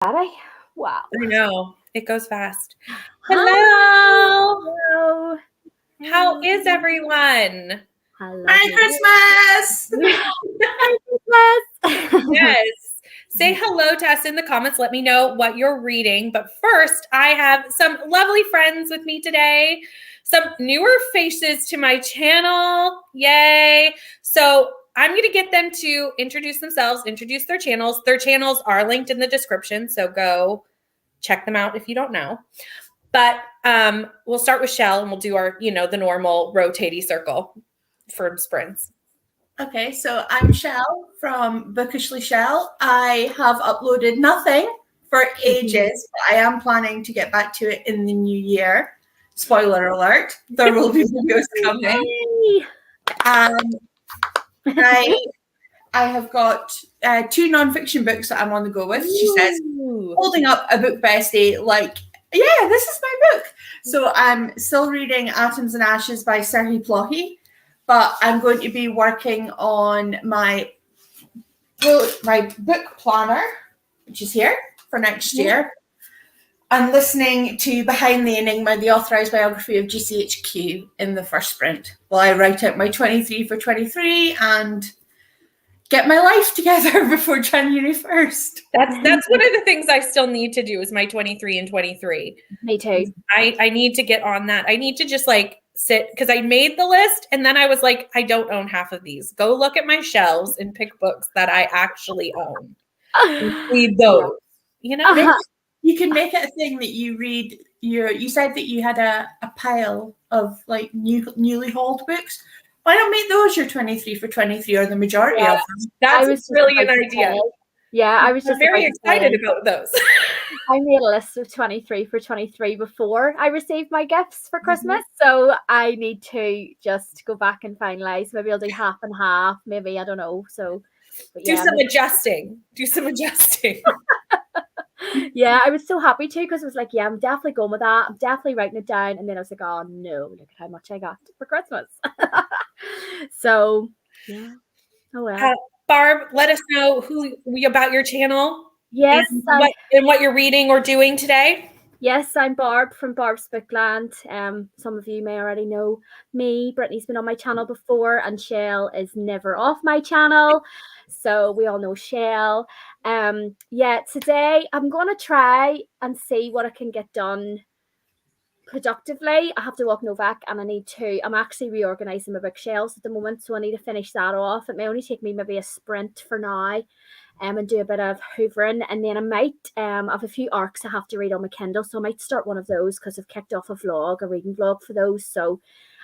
Wow. I know. It goes fast. Hello. Hello. How is everyone? Merry Christmas! Merry Christmas! Yes. Say hello to us in the comments. Let me know what you're reading. But first, I have some lovely friends with me today. Some newer faces to my channel. Yay. So I'm going to get them to introduce themselves, introduce their channels. Their channels are linked in the description, so go check them out if you don't know. But we'll start with Shell and we'll do our, the normal rotating circle for sprints. Okay, so I'm Shell from Bookishly Shell. I have uploaded nothing for ages, but I am planning to get back to it in the new year. Spoiler alert, there will be videos coming. I have got 2 nonfiction books that I'm on the go with. She says, holding up a book bestie, like, yeah, this is my book. So I'm still reading Atoms and Ashes by Serhi Plohi, but I'm going to be working on my book planner, which is here for next year, and listening to Behind the Enigma, the authorized biography of GCHQ in the first sprint while I write out my 23 for 23 and get my life together before January 1st. That's one of the things I still need to do is my 23 and 23. Me too. I need to get on that. I need to just sit because I made the list and then I was like, I don't own half of these. Go look at my shelves and pick books that I actually own. Read those. You can make it a thing that you read. You said that you had a pile of newly hauled books. Why don't make those your 23 for 23 or the majority of them? That's really an idea. I was just very excited about those. I made a list of 23 for 23 before I received my gifts for Christmas. So I need to just go back and finalize. Maybe I'll do half and half. Maybe, I don't know. So do some adjusting. Yeah, I was so happy too because I was like, yeah, I'm definitely going with that. I'm definitely writing it down. And then I was like, oh no, look at how much I got for Christmas. So yeah. Oh well. Barb, let us know about your channel. Yes. And what you're reading or doing today. Yes, I'm Barb from Barb's Bookland. Some of you may already know me. Brittany's been on my channel before, and Shell is never off my channel. So we all know Shell. Today I'm going to try and see what I can get done productively. I have to walk Novak and I'm actually reorganizing my bookshelves at the moment, so I need to finish that off. It may only take me maybe a sprint for now. And do a bit of hoovering, and then I might have a few arcs I have to read on my Kindle, so I might start one of those because I've kicked off a reading vlog for those. So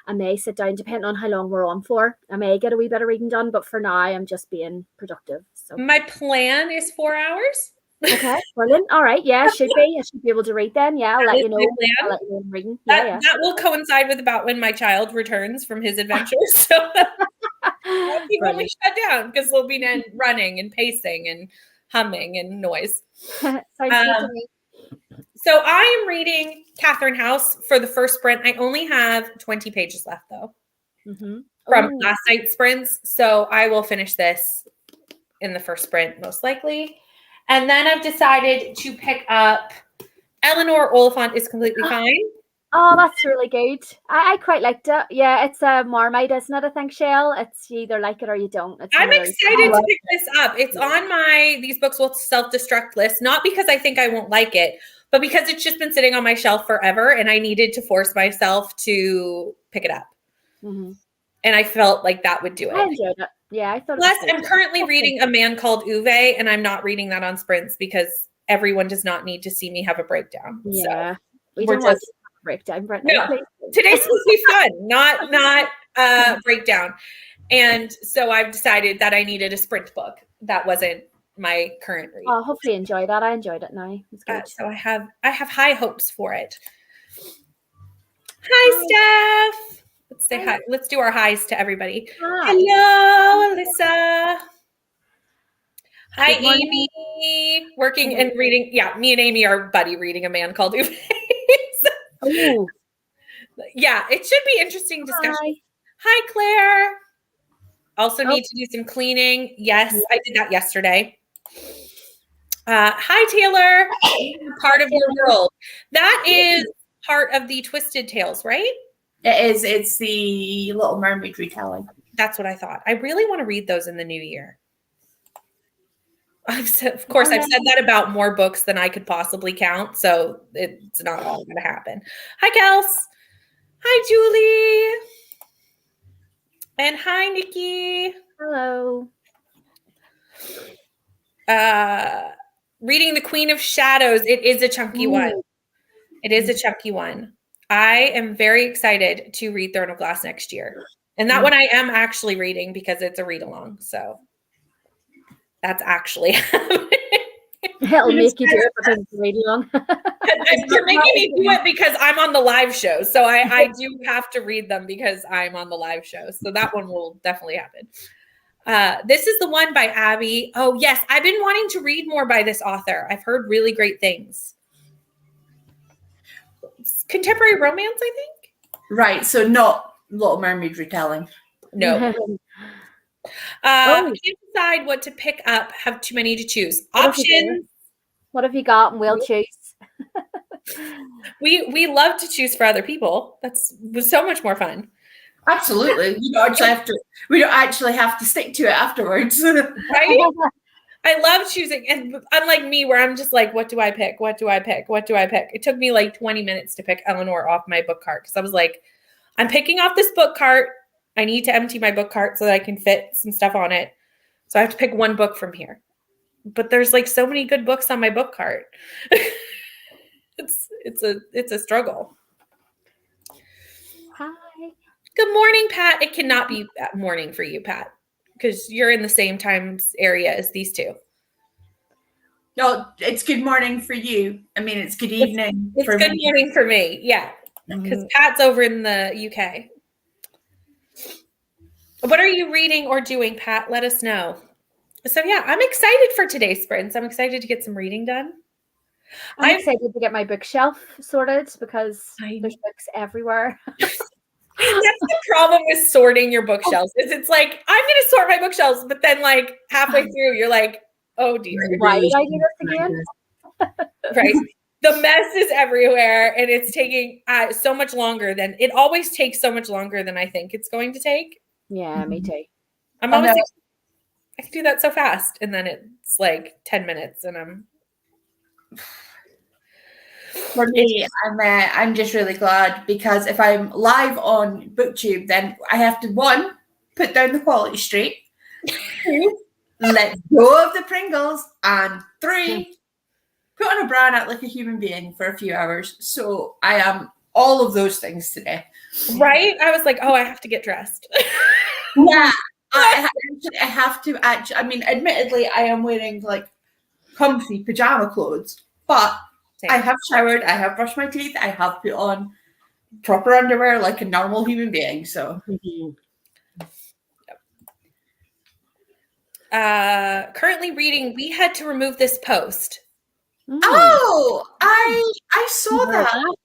I may sit down, depending on how long we're on for. I may get a wee bit of reading done, but for now I'm just being productive. So my plan is 4 hours. Okay, brilliant. All right, yeah, I should be able to read then. Yeah, I'll let you know. I'll let you know reading. That will coincide with about when my child returns from his adventures. So he won't be shut down because we'll be running and pacing and humming and noise. Sounds good to me. So I am reading Catherine House for the first sprint. I only have 20 pages left though from last night's sprints. So I will finish this in the first sprint most likely. And then I've decided to pick up Eleanor Oliphant is Completely Fine. Oh, that's really good. I quite liked it. Yeah, it's a Marmite, isn't it? I think, Shell. It's you either like it or you don't. I'm excited to pick this up. It's on my These Books Will Self-Destruct list, not because I think I won't like it, but because it's just been sitting on my shelf forever and I needed to force myself to pick it up. And I felt like that would do it. I enjoyed it. Yeah, I thought. Plus, I'm currently reading A Man Called Uwe, and I'm not reading that on sprints because everyone does not need to see me have a breakdown. Yeah, so we don't want breakdown. No, today's supposed to be fun, not breakdown. And so I've decided that I needed a sprint book. That wasn't my current read. Oh, hopefully you enjoyed that. I enjoyed it now. It's good. So I have high hopes for it. Hi, Steph. Let's say hi. Let's do our highs to everybody. Hi. Hello, Alyssa. Hi, Amy. Working and reading. Yeah, me and Amy are buddy reading A Man Called Uwe. Yeah, it should be interesting discussion. Hi, Claire. Also need to do some cleaning. Yes, I did that yesterday. Hi, Taylor. Part of your world. That is part of the Twisted Tales, right? It is. It's the Little Mermaid retelling. That's what I thought. I really want to read those in the new year. I've said that about more books than I could possibly count, so it's not all going to happen. Hi, Kels. Hi, Julie. And hi, Nikki. Hello. Reading The Queen of Shadows. It is a chunky one. It is a chunky one. I am very excited to read Throne of Glass next year. And that one I am actually reading because it's a read-along. So that's actually happening. It'll make you do it because it's read-along. You're making me do it because I'm on the live show. So I do have to read them because I'm on the live show. So that one will definitely happen. This is the one by Abby. Oh, yes. I've been wanting to read more by this author. I've heard really great things. It's contemporary romance, I think. Right. So not Little Mermaid retelling. No. Can't decide what to pick up. Have too many to choose. Options. What have you got? And we'll choose. We love to choose for other people. Was so much more fun. Absolutely. We don't actually have to stick to it afterwards. Right? I love choosing, and unlike me, where I'm just like, what do I pick? What do I pick? What do I pick? It took me like 20 minutes to pick Eleanor off my book cart because I was like, I'm picking off this book cart. I need to empty my book cart so that I can fit some stuff on it. So I have to pick one book from here. But there's like so many good books on my book cart. It's a struggle. Hi. Good morning, Pat. It cannot be morning for you, Pat, because you're in the same time area as these two. No, it's good morning for you. I mean, it's good evening. It's good morning for me. Yeah, because Pat's over in the UK. What are you reading or doing, Pat? Let us know. So yeah, I'm excited for today's sprints. I'm excited to get some reading done. I'm excited to get my bookshelf sorted because there's books everywhere. That's the problem with sorting your bookshelves. Is it's like, I'm going to sort my bookshelves, but then like halfway through, you're like, oh dear. Why did I do this again? Right. The mess is everywhere, and it's taking so much longer than it always takes. So much longer than I think it's going to take. Yeah, me too. I'm always like, I can do that so fast, and then it's like 10 minutes, and I'm. For me, I'm just really glad because if I'm live on BookTube, then I have to 1, put down the quality straight, 2, let go of the Pringles, and 3, put on a bra and act like a human being for a few hours. So I am all of those things today. Right? I was like, oh, I have to get dressed. Yeah, I have to actually. I mean, admittedly, I am wearing like comfy pajama clothes, but I have showered, I have brushed my teeth, I have put on proper underwear like a normal human being. So, currently reading. We had to remove this post. Oh, I saw that.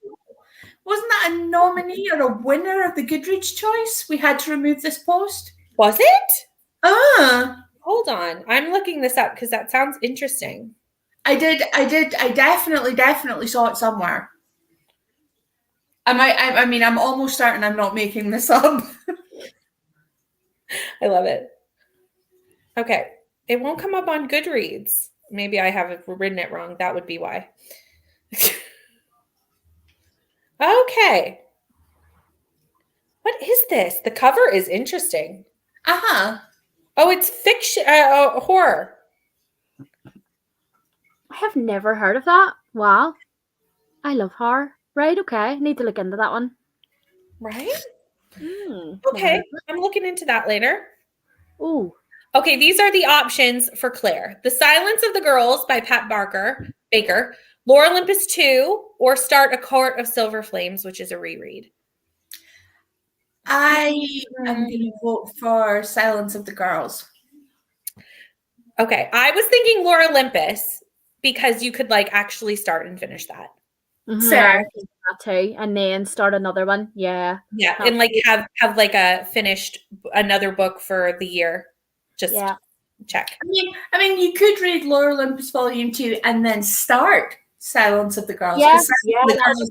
Wasn't that a nominee or a winner of the Goodreads choice? We had to remove this post. Was it? Hold on. I'm looking this up because that sounds interesting. I did. I definitely saw it somewhere. I mean, I'm almost certain I'm not making this up. I love it. Okay. It won't come up on Goodreads. Maybe I have written it wrong. That would be why. Okay. What is this? The cover is interesting. Uh-huh. Oh, it's fiction, horror. I have never heard of that. Wow. I love horror. Right, okay. Need to look into that one. Right? Okay. I'm looking into that later. Ooh. Okay, these are the options for Claire. The Silence of the Girls by Pat Baker, Lore Olympus 2, or Start a Court of Silver Flames, which is a reread. I am going to vote for Silence of the Girls. Okay, I was thinking Lore Olympus because you could like actually start and finish that. Fair. Too, and then start another one. Yeah. Yeah, and like have like a finished another book for the year. Just check. I mean, you could read Lore Olympus Volume 2 and then start Silence of the Girls. Yeah, The Girls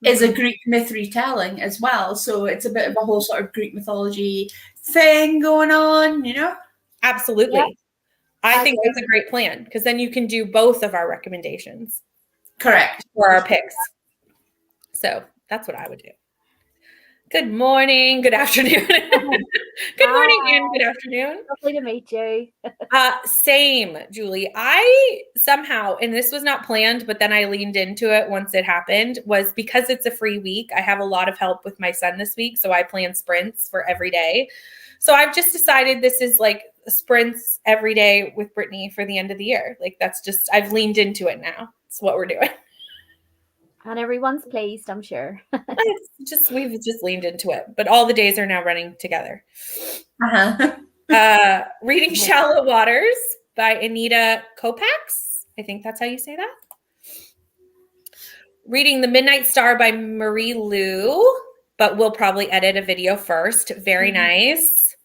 is a Mhm. Greek myth retelling as well. So it's a bit of a whole sort of Greek mythology thing going on, you know? Absolutely. Yeah. I think that's a great plan because then you can do both of our recommendations. Correct. For our picks. So that's what I would do. Good morning, good afternoon. Good morning and good afternoon. Lovely to meet you. Same, Julie. I somehow, and this was not planned, but then I leaned into it once it happened, was because it's a free week. I have a lot of help with my son this week. So I plan sprints for every day. So I've just decided this is like sprints every day with Brittany for the end of the year. Like that's just, I've leaned into it now. It's what we're doing. And everyone's pleased, I'm sure. We've just leaned into it, but all the days are now running together. Uh-huh. Reading Shallow Waters by Anita Kopax. I think that's how you say that. Reading The Midnight Star by Marie Lu, but we'll probably edit a video first. Very nice.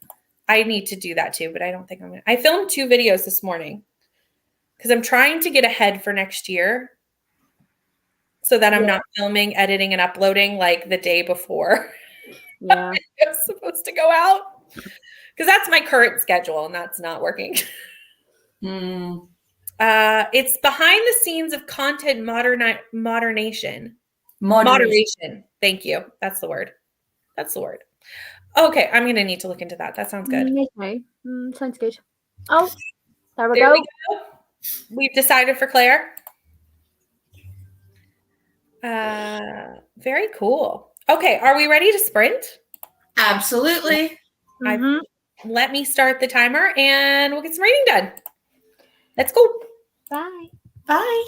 I need to do that too, but I don't think I'm going to. I filmed 2 videos this morning because I'm trying to get ahead for next year so that I'm not filming, editing, and uploading like the day before. Yeah. It's supposed to go out because that's my current schedule and that's not working. It's behind the scenes of content moderation. Thank you. That's the word. Okay, I'm going to need to look into that. That sounds good. Okay. Sounds good. Oh, there we There go. we go. We've decided for Claire. Very cool. Okay, are we ready to sprint? Absolutely. Let me start the timer and we'll get some reading done. Let's go. Bye. Bye.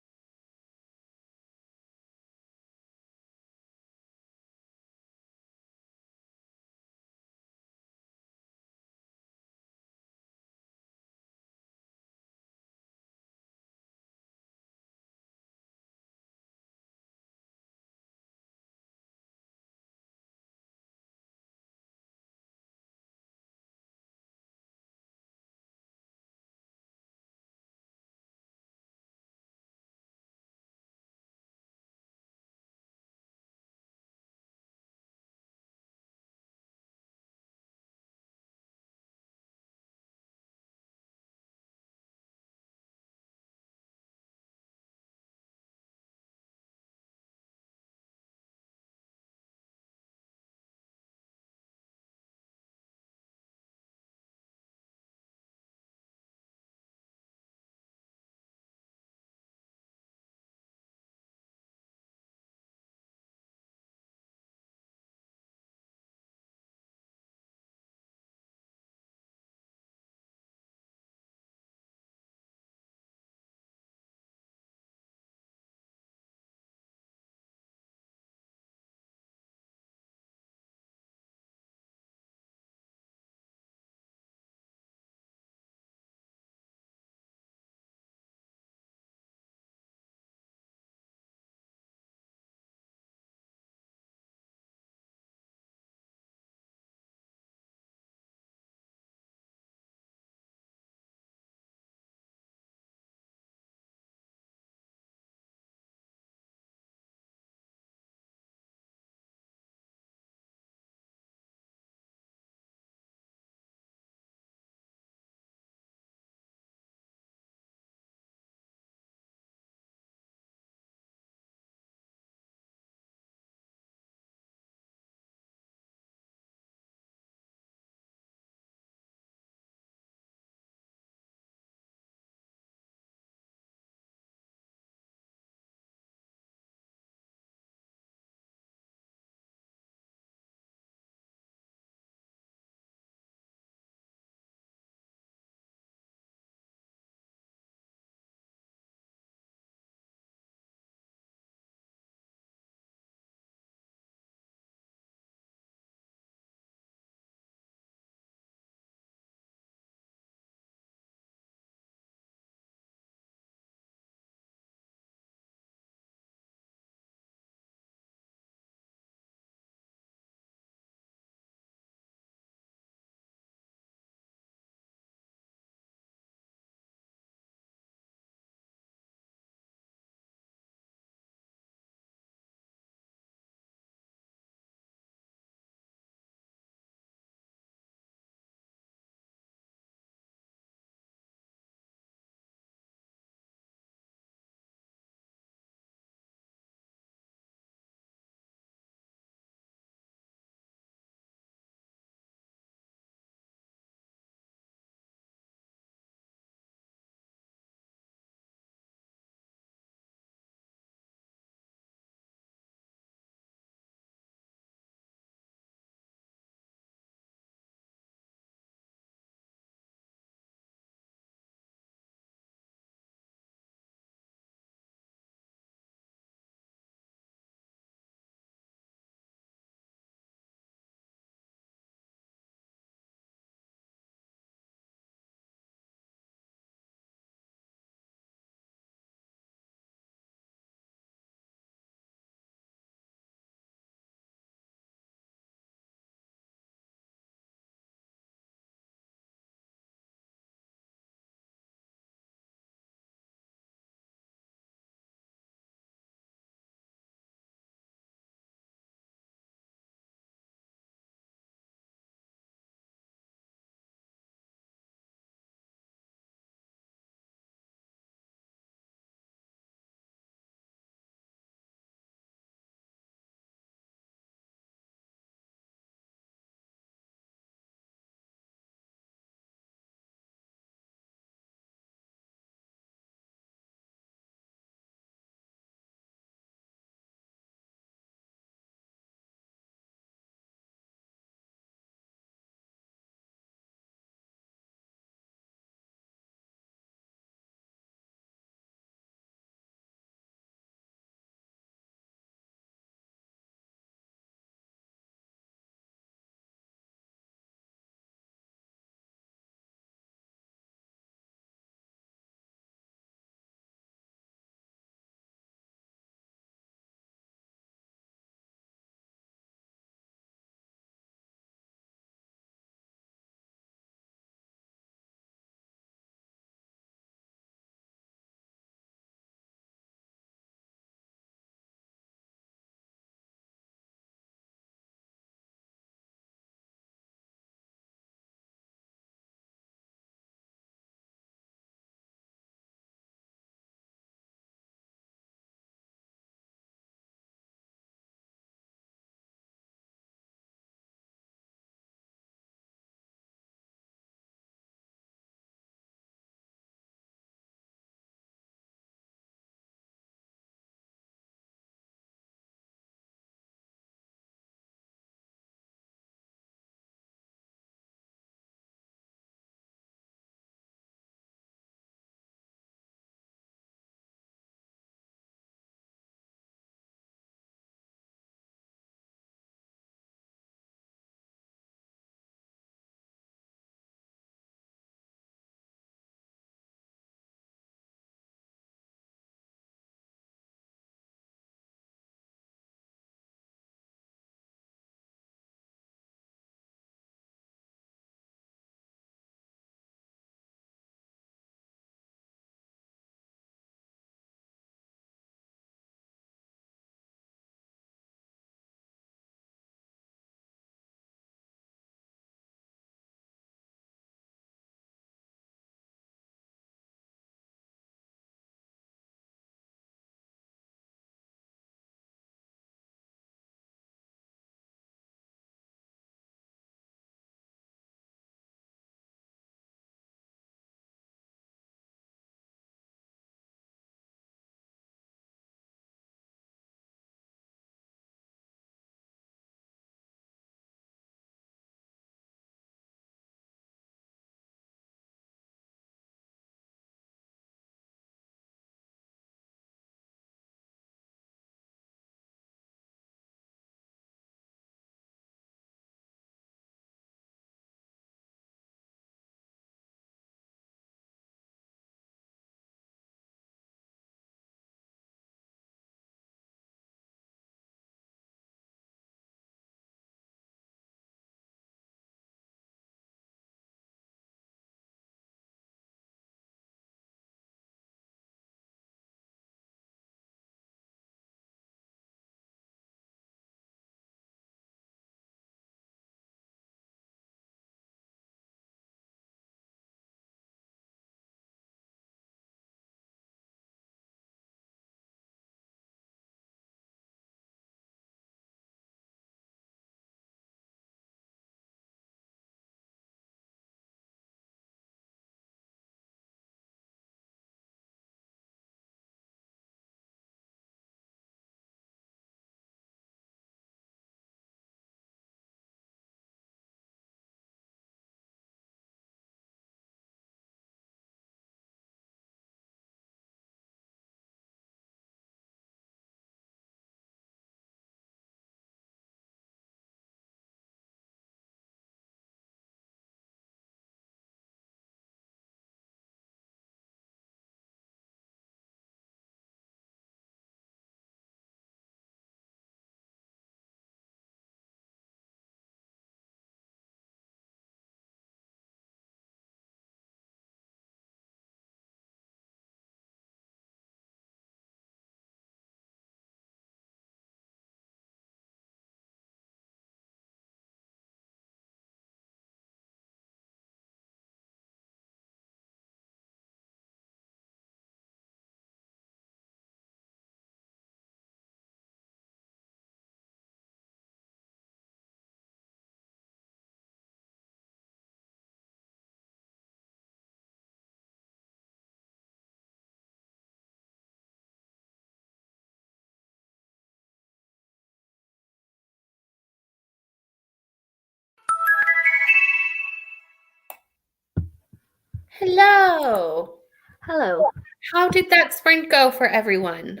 Hello. Hello. How did that sprint go for everyone?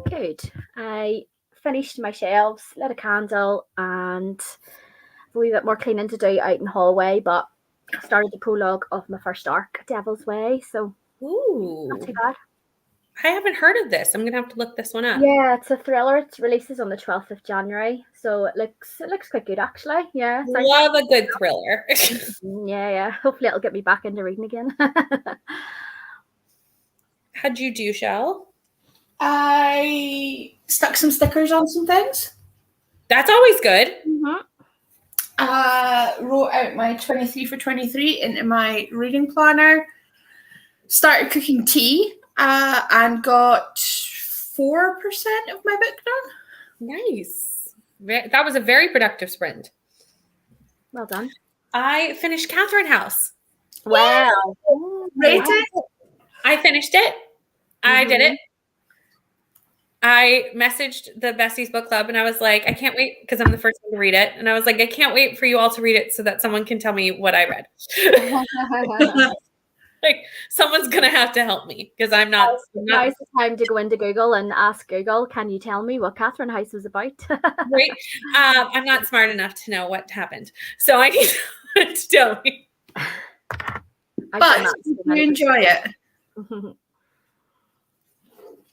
Good. I finished my shelves, lit a candle, and a wee bit more cleaning to do out in hallway, but started the prologue of my first arc, Devil's Way, so not too Ooh. bad. I haven't heard of this. I'm gonna have to look this one up. Yeah, it's a thriller. It releases on the 12th of January, so it looks quite good actually. Yeah. Love a good thriller. Yeah. Hopefully it'll get me back into reading again. How'd you do, Shell? I stuck some stickers on some things. That's always good. Wrote out my 23 for 23 into my reading planner. Started cooking tea and got 4% of my book done. Nice. That was a very productive sprint. Well done. I finished Catherine House. Wow. Rated? I finished it. I did it. I messaged the Besties Book Club and I was like, I can't wait because I'm the first one to read it. And I was like, I can't wait for you all to read it so that someone can tell me what I read. Like someone's gonna have to help me because I'm not. Now's the time to go into Google and ask Google, can you tell me what Catherine House was about? Right. I'm not smart enough to know what happened, so I need someone to tell me. But you enjoy it.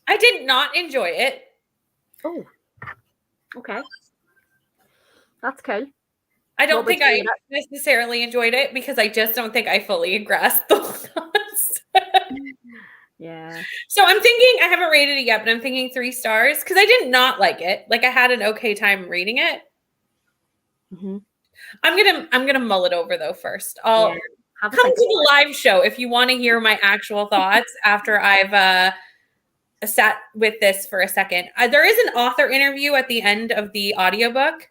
I did not enjoy it. Oh, okay. That's cool. I don't think I necessarily enjoyed it because I just don't think I fully grasped the concept. Yeah. So I'm thinking, I haven't rated it yet, but I'm thinking 3 stars because I did not like it. Like I had an okay time reading it. I'm gonna mull it over though first. I'll come to the live show if you want to hear my actual thoughts after I've sat with this for a second. There is an author interview at the end of the audiobook.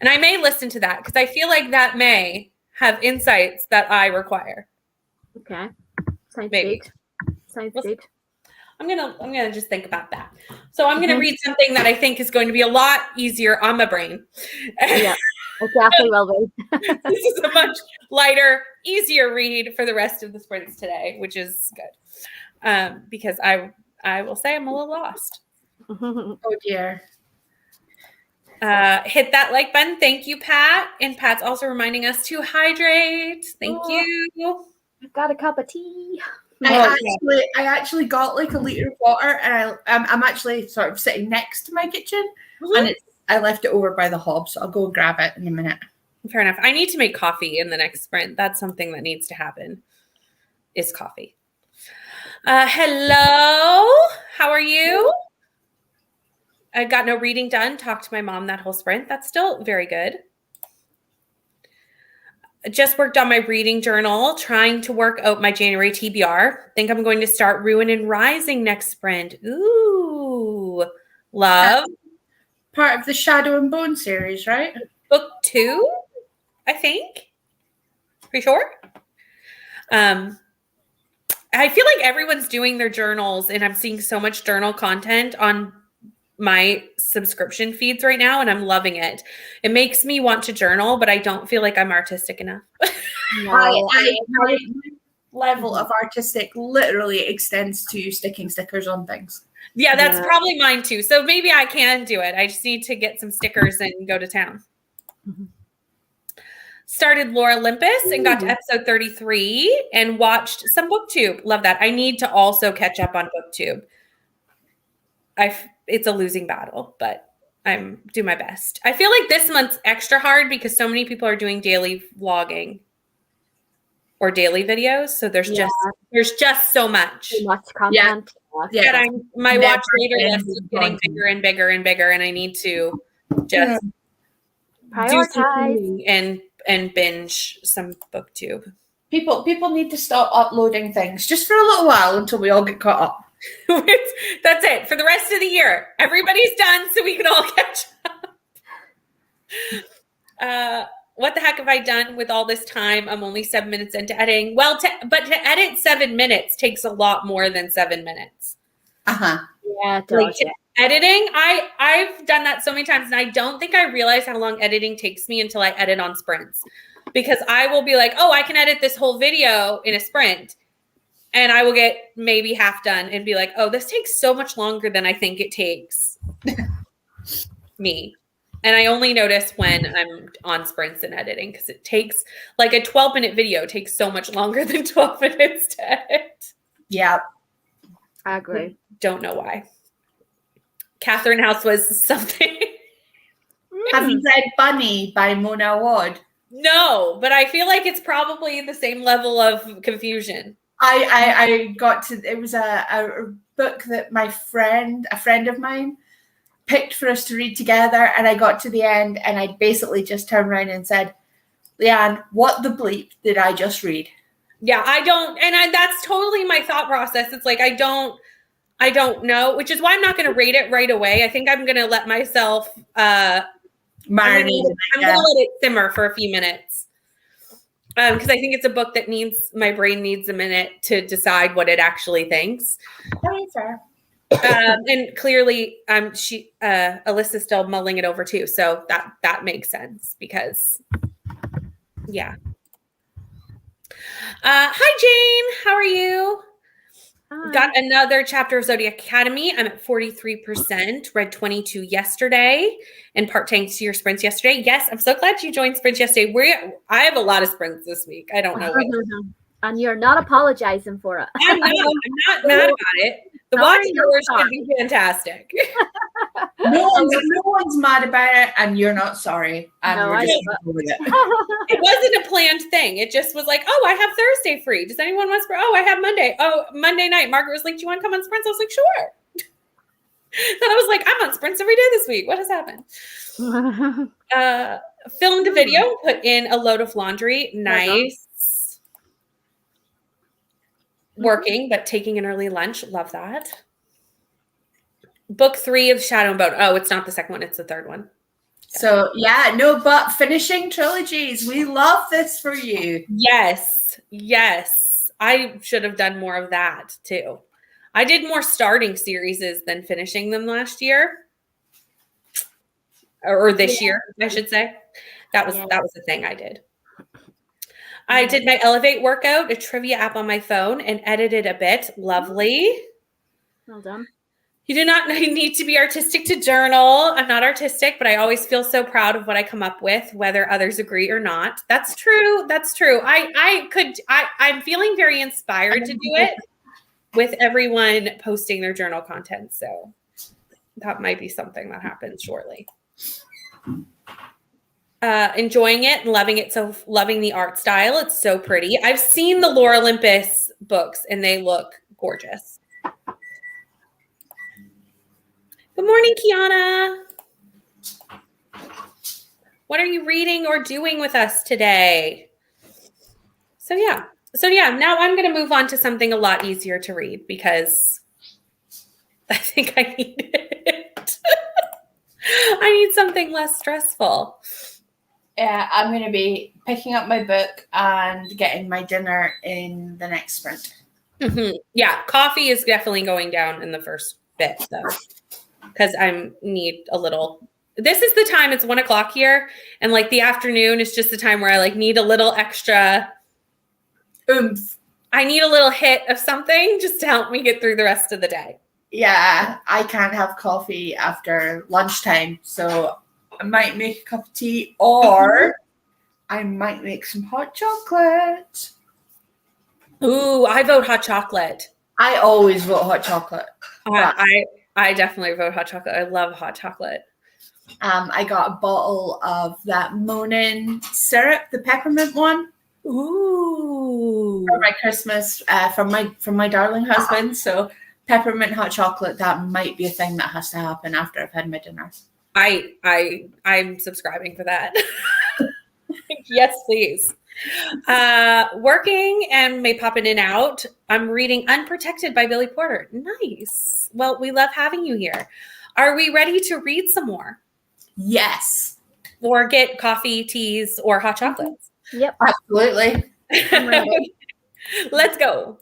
And I may listen to that because I feel like that may have insights that I require. Okay. Sounds Maybe. good. Sounds good. I'm gonna just think about that. So I'm gonna read something that I think is going to be a lot easier on my brain. Yeah, it definitely will be. This is a much lighter, easier read for the rest of the sprints today, which is good. Because I will say I'm a little lost. Oh dear. Hit that like button. Thank you, Pat. And Pat's also reminding us to hydrate. Thank you. I've got a cup of tea. I actually got like a liter of water, and I'm actually sort of sitting next to my kitchen, and I left it over by the hob, so I'll go grab it in a minute. Fair enough. I need to make coffee in the next sprint. That's something that needs to happen. Is coffee. Hello. How are you? I got no reading done. Talked to my mom that whole sprint. That's still very good. Just worked on my reading journal, trying to work out my January TBR. Think I'm going to start Ruin and Rising next sprint. Ooh, love. Part of the Shadow and Bone series, right? Book 2, I think. Pretty sure. I feel like everyone's doing their journals, and I'm seeing so much journal content on my subscription feeds right now, and I'm loving it. It makes me want to journal, but I don't feel like I'm artistic enough. My level of artistic literally extends to sticking stickers on things. Yeah, that's probably mine too. So maybe I can do it. I just need to get some stickers and go to town. Started Lore Olympus and got to episode 33 and watched some BookTube. Love that. I need to also catch up on BookTube. It's a losing battle, but I'm do my best. I feel like this month's extra hard because so many people are doing daily vlogging or daily videos. So there's just so much. Too much content. Yeah. My watch later list is getting bigger and bigger and bigger, and I need to just do some and binge some BookTube. People need to stop uploading things just for a little while until we all get caught up. That's it for the rest of the year. Everybody's done, so we can all catch up. What the heck have I done with all this time? I'm only 7 minutes into editing. Well, but to edit 7 minutes takes a lot more than 7 minutes. Yeah, it does. Editing, I've done that so many times, and I don't think I realize how long editing takes me until I edit on sprints. because I will be like, oh, I can edit this whole video in a sprint. And I will get maybe half done and be like, oh, this takes so much longer than I think it takes me. And I only notice when I'm on sprints and editing because it takes like a 12-minute video takes so much longer than 12 minutes to edit. Yeah. I agree. Don't know why. Catherine House was something. Have you read Bunny by Mona Wad? No, but I feel like it's probably the same level of confusion. I got to, it was a book that a friend of mine picked for us to read together, and I got to the end and I basically just turned around and said, Leanne, what the bleep did I just read? Yeah, that's totally my thought process. It's like I don't know, which is why I'm not going to rate it right away. I think I'm going to let myself marinate. I'm going to let it simmer for a few minutes. Because I think it's a book that my brain needs a minute to decide what it actually thinks. Very fair. And clearly, Alyssa's still mulling it over too. So that makes sense because, yeah. Hi, Jane. How are you? Hi. Got another chapter of Zodiac Academy. I'm at 43%. Read 22 yesterday and part-tanked to your sprints yesterday. Yes, I'm so glad you joined sprints yesterday. I have a lot of sprints this week. I don't know what. And you're not apologizing for it. I'm not mad about it. The watching hours should be fantastic. No one's mad about it, and you're not sorry. And we're just with it. It wasn't a planned thing. It just was like, oh, I have Thursday free. Does anyone want sprint? Oh, I have Monday. Oh, Monday night. Margaret was like, do you want to come on sprints? I was like, sure. Then I was like, I'm on sprints every day this week. What has happened? Filmed a video, put in a load of laundry. Nice. Working, but taking an early lunch. Love that. Book 3 of Shadow and Bone. Oh, it's not the second one. It's the third one. So, but finishing trilogies. We love this for you. Yes. I should have done more of that too. I did more starting series than finishing them last year. Or this year, I should say. That was the thing I did. I did my Elevate workout, a trivia app on my phone, and edited a bit. Lovely. Well done. You do not need to be artistic to journal. I'm not artistic, but I always feel so proud of what I come up with, whether others agree or not. That's true. I'm feeling very inspired to do it with everyone posting their journal content. So that might be something that happens shortly. Enjoying it and loving it. So loving the art style. It's so pretty. I've seen the Lore Olympus books and they look gorgeous. Good morning, Kiana. What are you reading or doing with us today? So yeah, now I'm going to move on to something a lot easier to read because I think I need it. I need something less stressful. Yeah, I'm going to be picking up my book and getting my dinner in the next sprint. Mm-hmm. Yeah, coffee is definitely going down in the first bit though, because I need a little. This is the time. It's 1 o'clock here, and like the afternoon is just the time where I like need a little extra oomph. I need a little hit of something just to help me get through the rest of the day. Yeah, I can't have coffee after lunchtime, so I might make a cup of tea or I might make some hot chocolate. Ooh, I vote hot chocolate. I always vote hot chocolate. I definitely vote hot chocolate. I love hot chocolate. I got a bottle of that Monin syrup, the peppermint one. Ooh. For my Christmas, from my darling husband. So peppermint hot chocolate, that might be a thing that has to happen after I've had my dinner. I'm subscribing for that. Yes, please. Working and may pop in and out. I'm reading Unprotected by Billy Porter. Nice. Well, we love having you here. Are we ready to read some more? Yes. Or get coffee, teas, or hot chocolates? Yep. Absolutely. Let's go.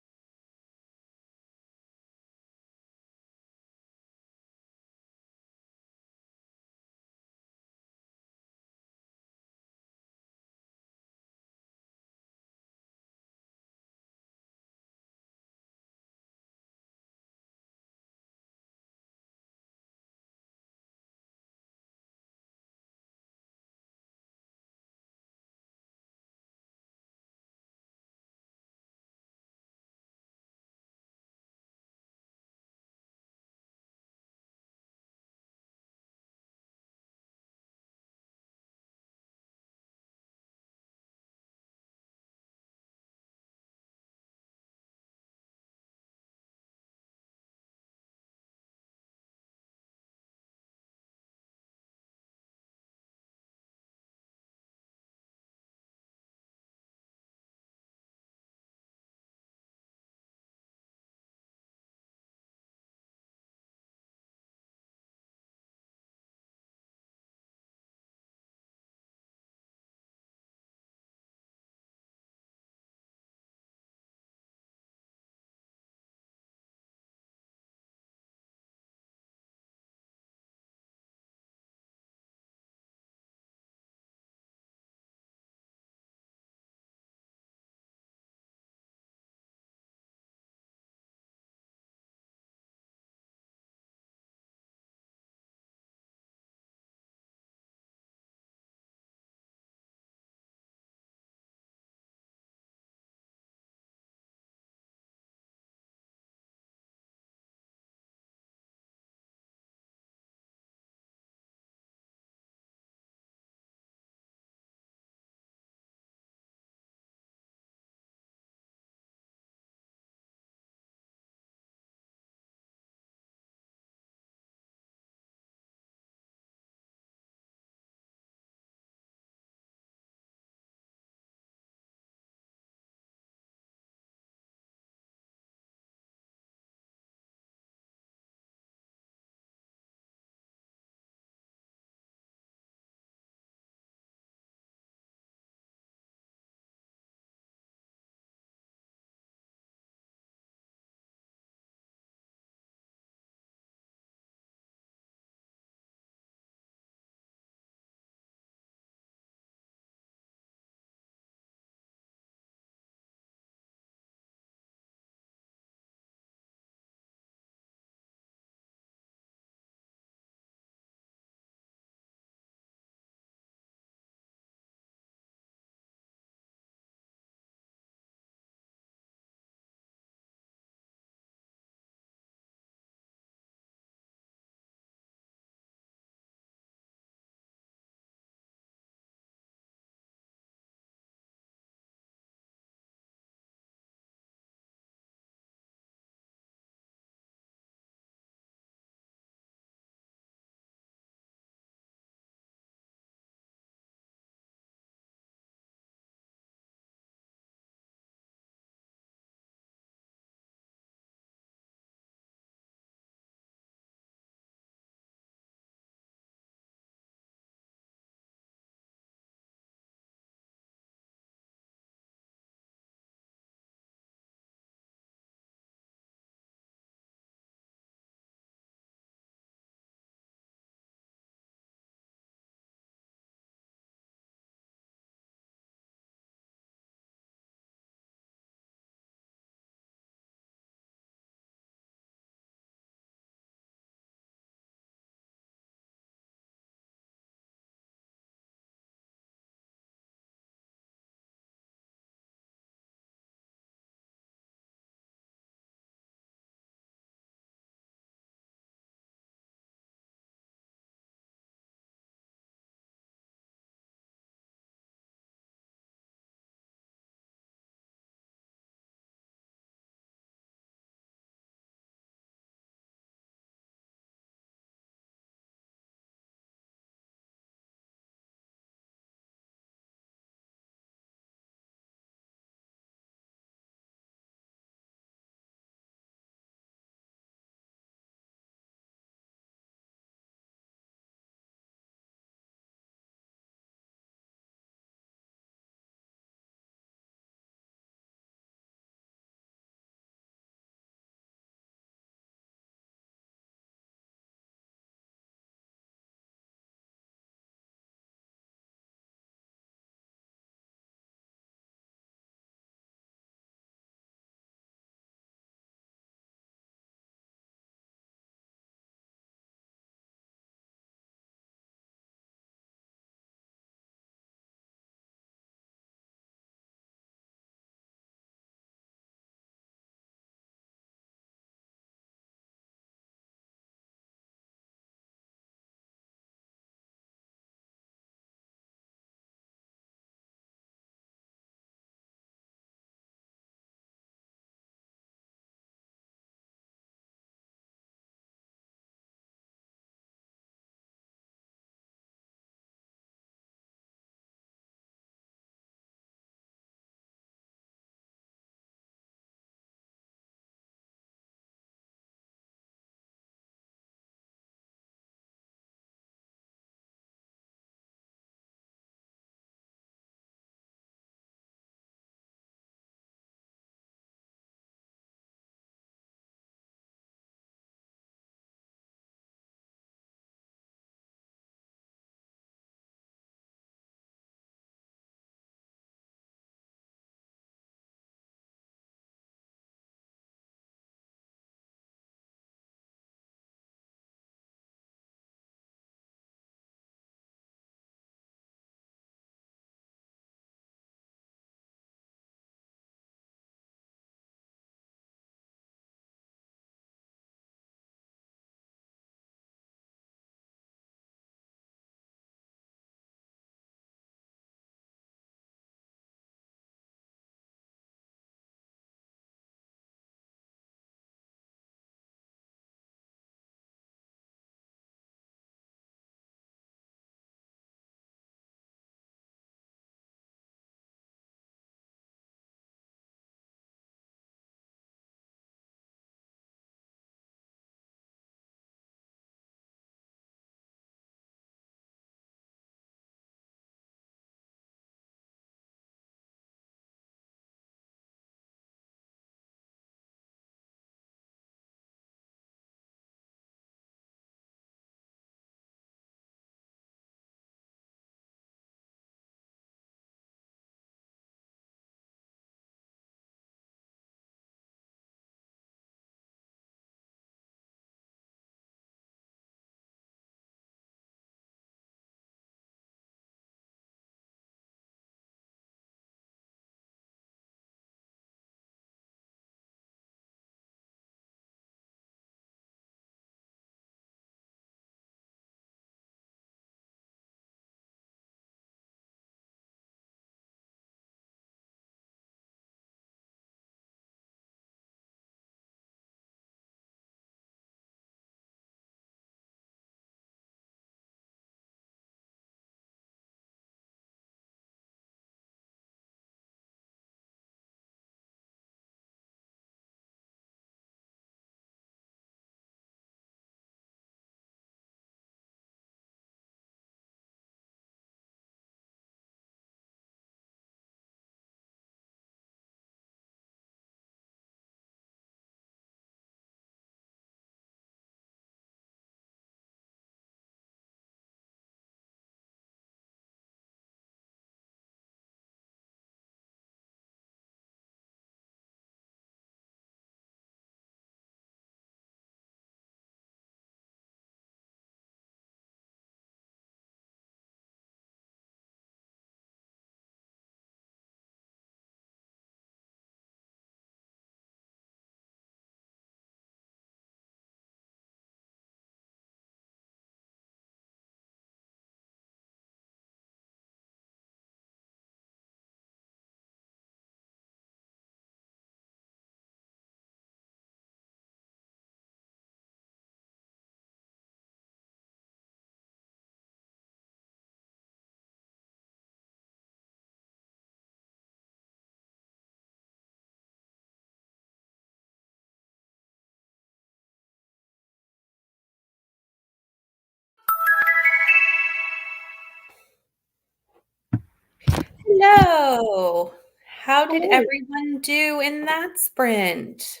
Hello. How did Hello. everyone do in that sprint?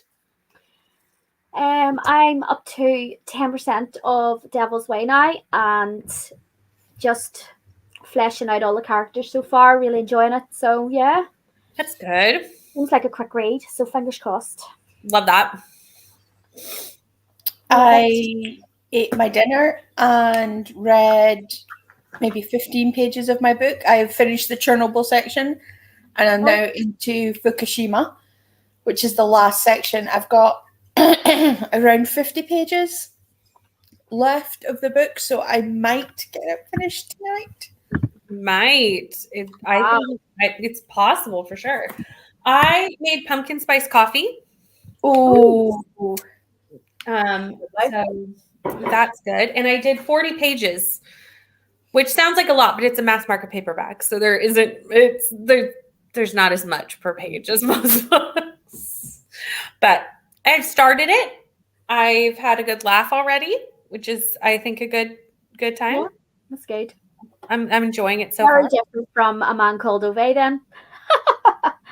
I'm up to 10% of Devil's Way now and just fleshing out all the characters so far, really enjoying it. So yeah, That's good. seems like a quick read, so fingers crossed. Love that. I ate my dinner and read maybe 15 pages of my book. I have finished the Chernobyl section and I'm now into Fukushima, which is the last section. I've got around 50 pages left of the book, so I might get it finished tonight. Might. I think it's possible for sure. I made pumpkin spice coffee. Oh, So that's good. And I did 40 pages, which sounds like a lot, but it's a mass market paperback. So there's not as much per page as most books. But I've started it. I've had a good laugh already, which is, I think, a good time. Yeah, that's good. I'm enjoying it so Very far. different from A Man Called Ove then.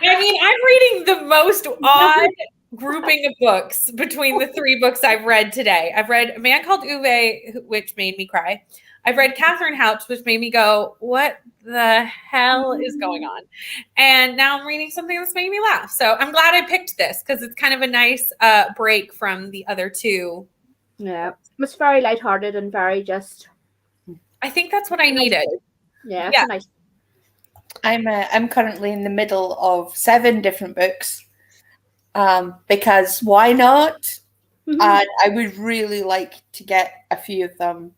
I mean, I'm reading the most odd grouping of books between the 3 books I've read today. I've read A Man Called Uwe, which made me cry. I've read Catherine Houch, which made me go, what the hell is going on? And now I'm reading something that's making me laugh. So I'm glad I picked this because it's kind of a nice break from the other 2. Yeah, it was very lighthearted and very just. I think that's what I needed. Yeah, Yeah. nice. I'm currently in the middle of 7 different books because why not? Mhm. And I would really like to get a few of them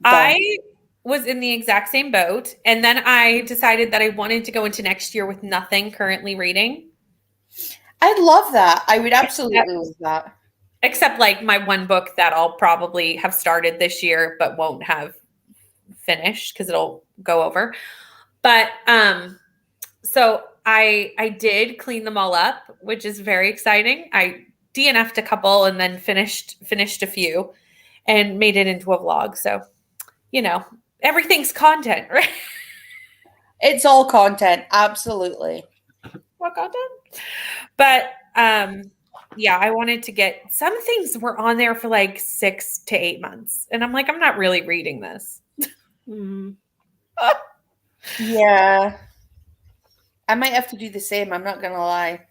done. I was in the exact same boat. And then I decided that I wanted to go into next year with nothing currently reading. I'd love that. I would absolutely love that. Except like my one book that I'll probably have started this year, but won't have finished because it'll go over. But so I did clean them all up, which is very exciting. I DNF'd a couple and then finished a few and made it into a vlog. So, everything's content, right? It's all content, absolutely. What content? But yeah, I wanted to get some things were on there for like 6 to 8 months. And I'm like, I'm not really reading this. Mm. Yeah. I might have to do the same. I'm not going to lie.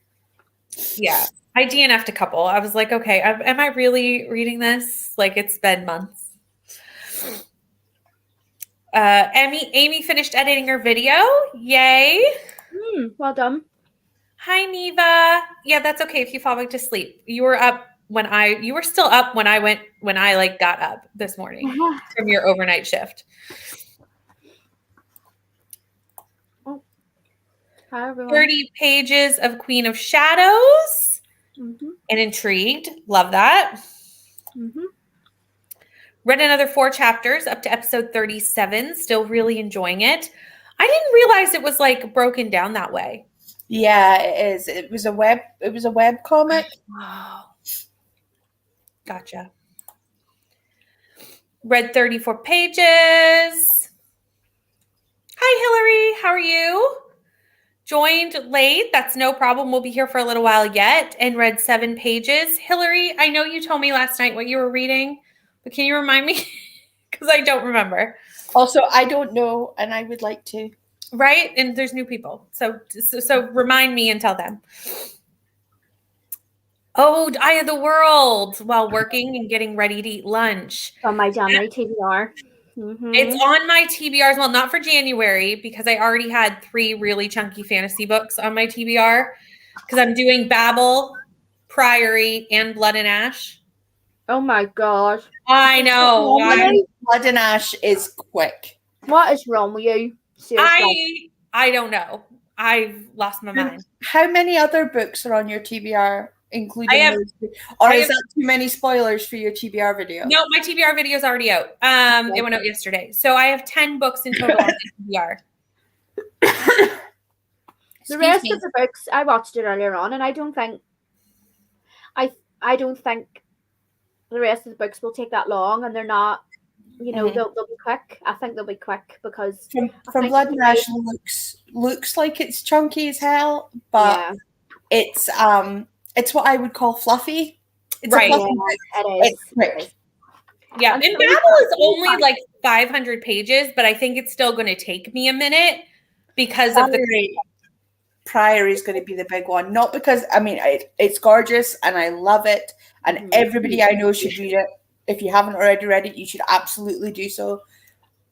Yeah. I DNF'd a couple. I was like, okay, am I really reading this? Like it's been months. Amy finished editing her video. Yay. Well done. Hi, Neva. Yeah, that's okay if you fall back to sleep. You were still up when I got up this morning from your overnight shift. Hi, everyone. 30 pages of Queen of Shadows. Mm-hmm. And intrigued. Love that. Mm-hmm. Read another 4 chapters up to episode 37. Still really enjoying it. I didn't realize it was like broken down that way. Yeah, it is. It was a web comic. Oh. Gotcha. Read 34 pages. Hi, Hillary. How are you? Joined late. That's no problem. We'll be here for a little while yet. And read 7 pages. Hillary, I know you told me last night what you were reading, but can you remind me? Because I don't remember. Also, I don't know, and I would like to. Right? And there's new people. So remind me and tell them. Oh, Eye of the World while working and getting ready to eat lunch. On my January TBR. Mm-hmm. It's on my TBR as well, not for January because I already had 3 really chunky fantasy books on my TBR because I'm doing Babel, Priory, and Blood and Ash. Oh my gosh. I know. Blood and Ash is quick. What is wrong with you? Seriously. I don't know. I've lost my mind. How many other books are on your TBR, including those 2? Or is that too many spoilers for your TBR video? No, my TBR video is already out. It went out yesterday. So I have 10 books in total on my TBR. The rest of the books, I watched it earlier on, and I don't think the rest of the books will take that long, and they're not you know, they'll be quick. I think they'll be quick because from Blood and Ash looks like it's chunky as hell, but it's what I would call fluffy. It's right. A fluffy book. It's quick. Yeah, and Babel is only like 500 pages, but I think it's still going to take me a minute because of the Priory is going to be the big one. Not because, I mean, it's gorgeous and I love it, and everybody I know should read it. If you haven't already read it, you should absolutely do so.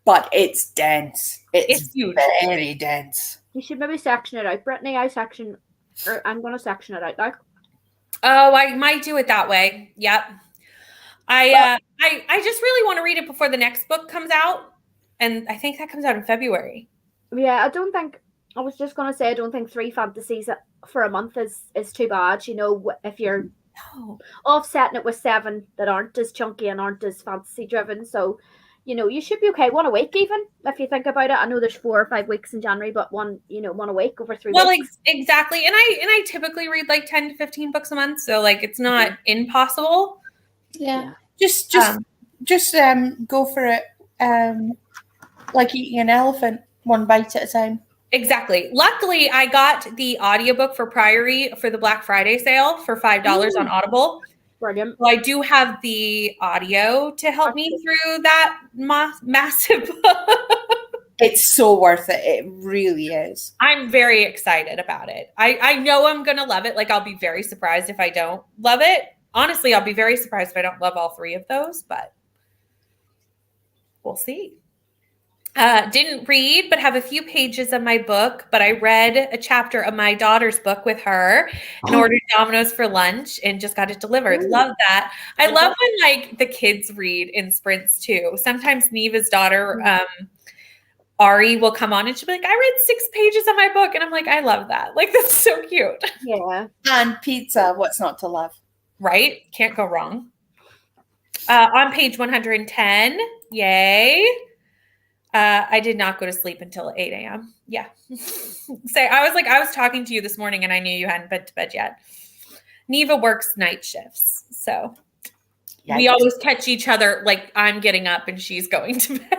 But it's dense. It's huge. Very dense. You should maybe section it out, Brittany. I'm going to section it out now. Oh, I might do it that way. Yep. I just really want to read it before the next book comes out, and I think that comes out in February. Yeah, I was just going to say, I don't think 3 fantasies for a month is too bad. You know, if you're offsetting it with 7 that aren't as chunky and aren't as fantasy driven. So, you know, you should be okay. 1 a week even, if you think about it. I know there's 4 or 5 weeks in January, but 1 a week over 3 weeks. Well, exactly. And I typically read like 10 to 15 books a month. So like, it's not impossible. Yeah. Just go for it. Like eating an elephant, 1 bite at a time. Exactly. Luckily, I got the audiobook for Priory for the Black Friday sale for $5 on Audible. Brilliant. So I do have the audio to help me through that massive book. It's so worth it. It really is. I'm very excited about it. I know I'm going to love it. Like, I'll be very surprised if I don't love it. Honestly, I'll be very surprised if I don't love all 3 of those, but we'll see. Didn't read, but have a few pages of my book, but I read a chapter of my daughter's book with her and ordered Domino's for lunch and just got it delivered. Love that. I love when like the kids read in sprints too. Sometimes Neva's daughter, Ari, will come on and she'll be like, I read 6 pages of my book. And I'm like, I love that. Like, that's so cute. Yeah. And pizza, what's not to love? Right? Can't go wrong. On page 110, yay. I did not go to sleep until 8 a.m. Yeah. I was talking to you this morning and I knew you hadn't been to bed yet. Neva works night shifts. So we always catch each other. Like I'm getting up and she's going to bed.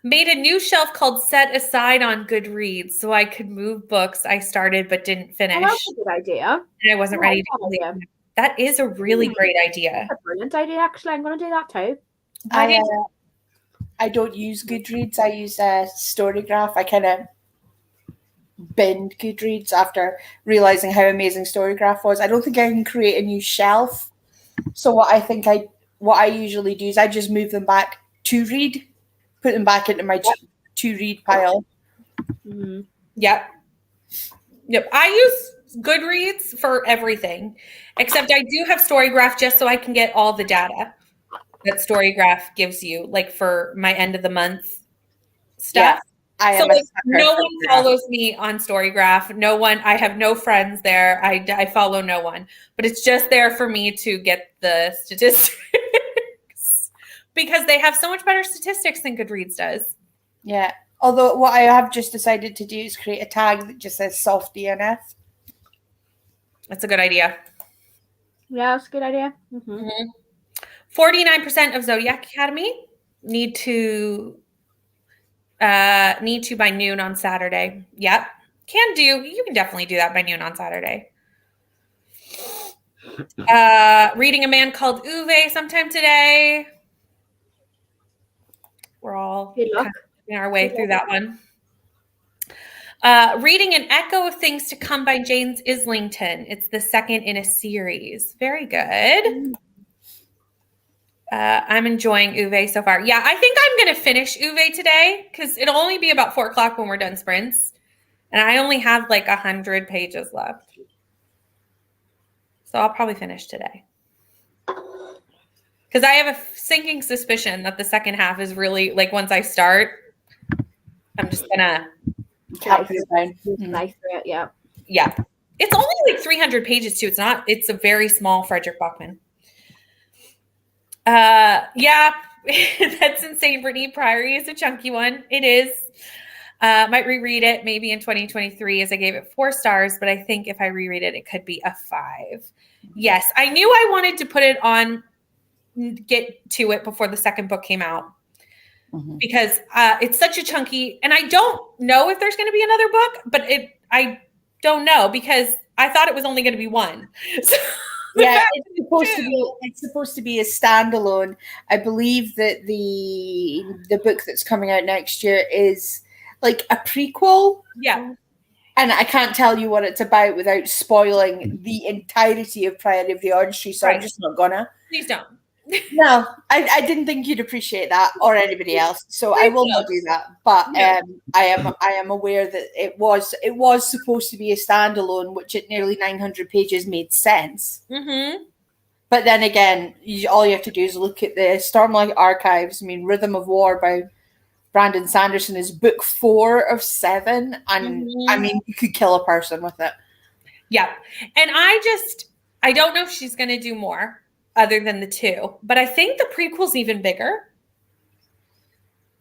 Made a new shelf called Set Aside on Goodreads so I could move books I started but didn't finish. Oh, that's a good idea. And I wasn't ready to leave. That is a really great idea. That's a brilliant idea, actually. I'm going to do that too. I don't use Goodreads. I use Storygraph. I kind of binned Goodreads after realizing how amazing Storygraph was. I don't think I can create a new shelf. So what I usually do is I just move them back to read, put them back into my to read pile. Mm-hmm. Yep. I use Goodreads for everything, except I do have Storygraph just so I can get all the data that Storygraph gives you, like for my end of the month stuff. Yeah, no one follows me on Storygraph. No one, I have no friends there. I follow no one, but it's just there for me to get the statistics because they have so much better statistics than Goodreads does. Yeah. Although what I have just decided to do is create a tag that just says soft DNF. That's a good idea. Yeah, that's a good idea. Mm-hmm. Mm-hmm. 49% of Zodiac Academy need to by noon on Saturday. Yep. You can definitely do that by noon on Saturday. Reading A Man Called Uwe sometime today. We're all in our way through that one. Reading An Echo of Things to Come by James Islington. It's the second in a series. Very good. I'm enjoying Uwe so far. Yeah, I think I'm going to finish Uwe today because it'll only be about 4 o'clock when we're done sprints. And I only have like 100 pages left. So I'll probably finish today. Because I have a sinking suspicion that the second half is really, like once I start, I'm just going to nice through it, yeah. Yeah. It's only like 300 pages too. It's a very small Frederick Bachman. Yeah, that's insane. Brittany, Priory is a chunky one. It is. Might reread it maybe in 2023 as I gave it 4 stars, but I think if I reread it, it could be a 5. Yes, I knew I wanted to put it on get to it before the second book came out. Mhm. Because it's such a chunky, and I don't know if there's going to be another book, but I don't know because I thought it was only going to be one. So Yeah, it's supposed to be a standalone. I believe that the book that's coming out next year is like a prequel. Yeah. And I can't tell you what it's about without spoiling the entirety of Priory of the Orange Tree, so I'm just not gonna. Please don't. No, I didn't think you'd appreciate that or anybody else, so I will not do that. But I am aware that it was supposed to be a standalone, which at nearly 900 pages made sense. Mm-hmm. But then again, all you have to do is look at the Stormlight Archives. I mean, Rhythm of War by Brandon Sanderson is book 4 of 7, and I mean, you could kill a person with it. Yeah, and I don't know if she's going to do more other than the 2, but I think the prequel's even bigger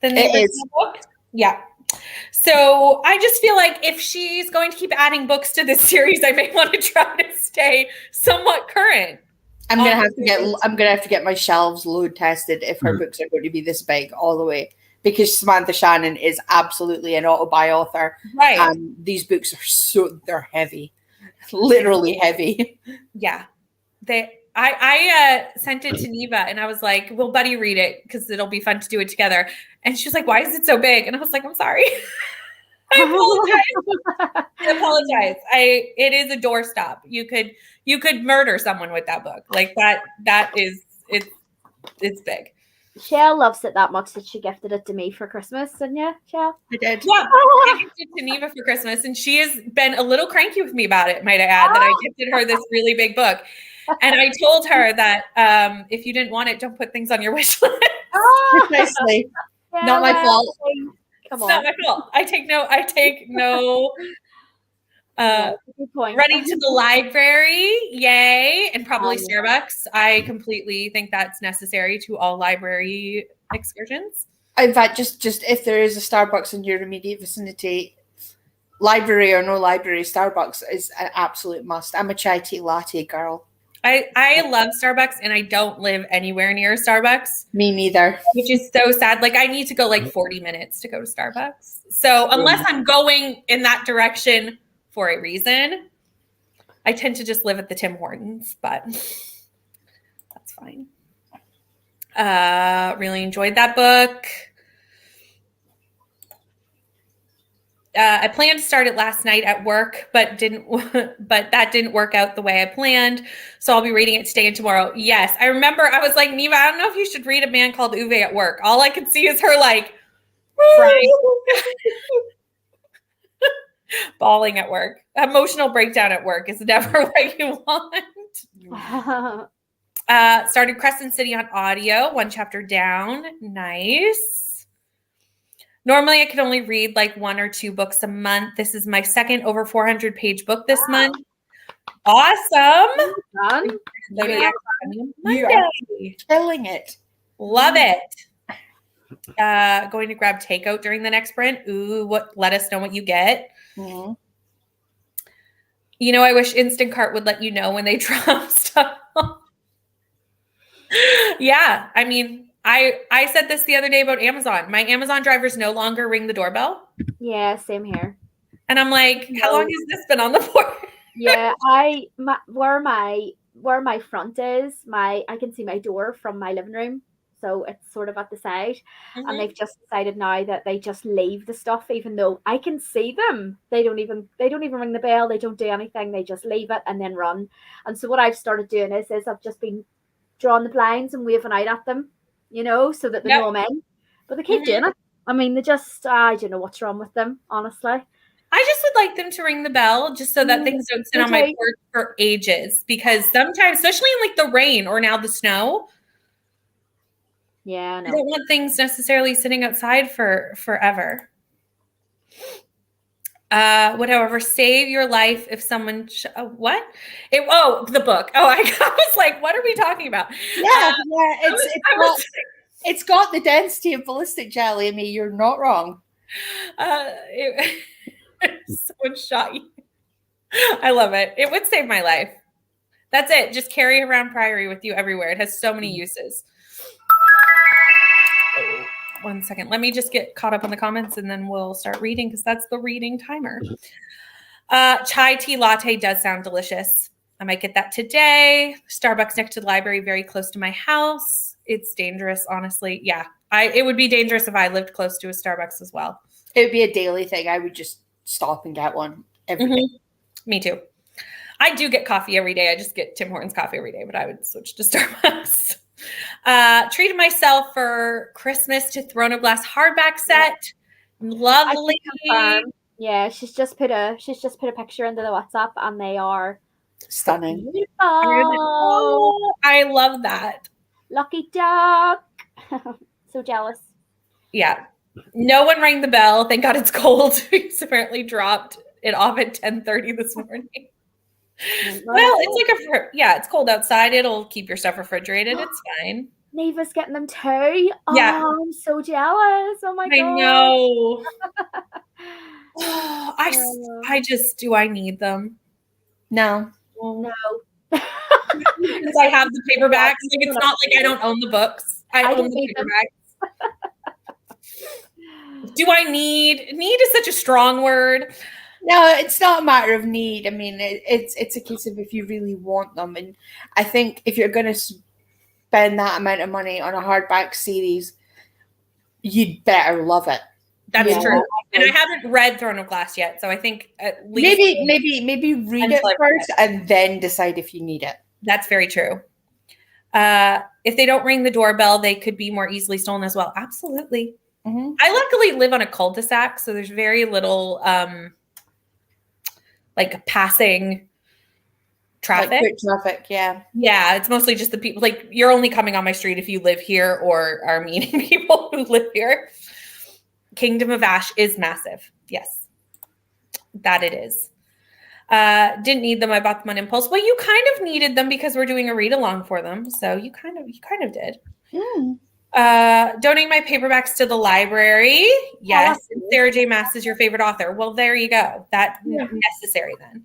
than the original book. Yeah. So I just feel like if she's going to keep adding books to this series, I may want to try to stay somewhat current. I'm gonna have to get my shelves load tested if her books are going to be this big all the way, because Samantha Shannon is absolutely an auto-buy author. Right. These books are they're heavy, literally heavy. Yeah. I sent it to Neva and I was like, "Well, buddy, read it because it'll be fun to do it together." And she was like, "Why is it so big?" And I was like, "I'm sorry." I apologize. It is a doorstop. You could murder someone with that book. Like that is it's big. Shell loves it that much that she gifted it to me for Christmas, didn't you, Shell? I did. Yeah, I gifted it to Neva for Christmas, and she has been a little cranky with me about it, might I add, that I gifted her this really big book. And I told her that if you didn't want it, don't put things on your wish list. Precisely. Yeah, Not my fault. Come It's on. not my fault. I take no Good point. running to the library, yay, and probably Starbucks. I completely think that's necessary to all library excursions. In fact, just if there is a Starbucks in your immediate vicinity, library or no library, Starbucks is an absolute must. I'm a chai tea latte girl. I love Starbucks, and I don't live anywhere near Starbucks. Me neither. Which is so sad. Like, I need to go like 40 minutes to go to Starbucks. So unless I'm going in that direction for a reason, I tend to just live at the Tim Hortons, but that's fine. Really enjoyed that book. I planned to start it last night at work, but that didn't work out the way I planned. So I'll be reading it today and tomorrow. Yes. I remember I was like, Neva, I don't know if you should read A Man Called Uwe at work. All I could see is her like crying, bawling at work. Emotional breakdown at work is never what you want. Started Crescent City on audio, 1 chapter down. Nice. Normally, I could only read like 1 or 2 books a month. This is my second over 400-page book this month. Awesome. Done. You are killing it. Love it. Going to grab takeout during the next sprint. Ooh, let us know what you get. Mm-hmm. You know, I wish Instacart would let you know when they drop stuff. Yeah, I mean, I said this the other day about Amazon. My Amazon drivers no longer ring the doorbell. Yeah, same here. And I'm like, how long has this been on the board? Yeah, where my front is, I can see my door from my living room. So it's sort of at the side. Mm-hmm. And they've just decided now that they just leave the stuff, even though I can see them. They don't even ring the bell. They don't do anything. They just leave it and then run. And so what I've started doing is I've just been drawing the blinds and waving out at them, you know, so that they know I'm in. But they keep doing it. I mean, they just, I don't know what's wrong with them, honestly. I just would like them to ring the bell just so that things don't sit on my porch for ages. Because sometimes, especially in like the rain or now the snow, yeah, no. I don't want things necessarily sitting outside for forever. Whatever, save your life if someone what? The book. Oh, I was like, what are we talking about? Yeah, it's got the density of ballistic jelly. I mean, you're not wrong. Someone shot you. I love it. It would save my life. That's it. Just carry around Priory with you everywhere. It has so many uses. Oh, 1 second. Let me just get caught up on the comments and then we'll start reading because that's the reading timer. Chai tea latte does sound delicious. I might get that today. Starbucks next to the library, very close to my house. It's dangerous, honestly. Yeah, it would be dangerous if I lived close to a Starbucks as well. It would be a daily thing. I would just stop and get one every day. Me too. I do get coffee every day. I just get Tim Hortons coffee every day, but I would switch to Starbucks. Treated myself for Christmas to Throne of Glass hardback set. Lovely. Yeah, she's just put a picture into the WhatsApp and they are stunning. Beautiful. Oh, I love that. Lucky duck. So jealous. Yeah. No one rang the bell. Thank God it's cold. He's apparently dropped it off at 10:30 this morning. Well, it's like it's cold outside. It'll keep your stuff refrigerated. It's fine. Neva's getting them too. Yeah. Oh, I'm so jealous. Oh my God. I know. I just, do I need them? No. No. Because I have the paperbacks. Like, it's not like I don't own the books. I own the paperbacks. Do I need? Need is such a strong word. No, it's not a matter of need. I mean, it's a case of if you really want them. And I think if you're going to spend that amount of money on a hardback series, you'd better love it. That's true. And I haven't read Throne of Glass yet, so I think at least maybe read it first and then decide if you need it. That's very true. If they don't ring the doorbell, they could be more easily stolen as well. Absolutely. Mm-hmm. I luckily live on a cul-de-sac, so there's very little like passing traffic. Like quick traffic, yeah. Yeah, it's mostly just the people. Like, you're only coming on my street if you live here or are meeting people who live here. Kingdom of Ash is massive. Yes, that it is. Didn't need them. I bought them on impulse. Well, you kind of needed them because we're doing a read along for them. So you kind of did. Donating my paperbacks to the library. Yes. Sarah J. Maas is your favorite author. Well, there you go. That's necessary then.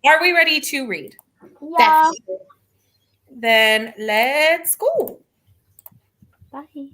Are we ready to read? Yeah. Then let's go. Bye.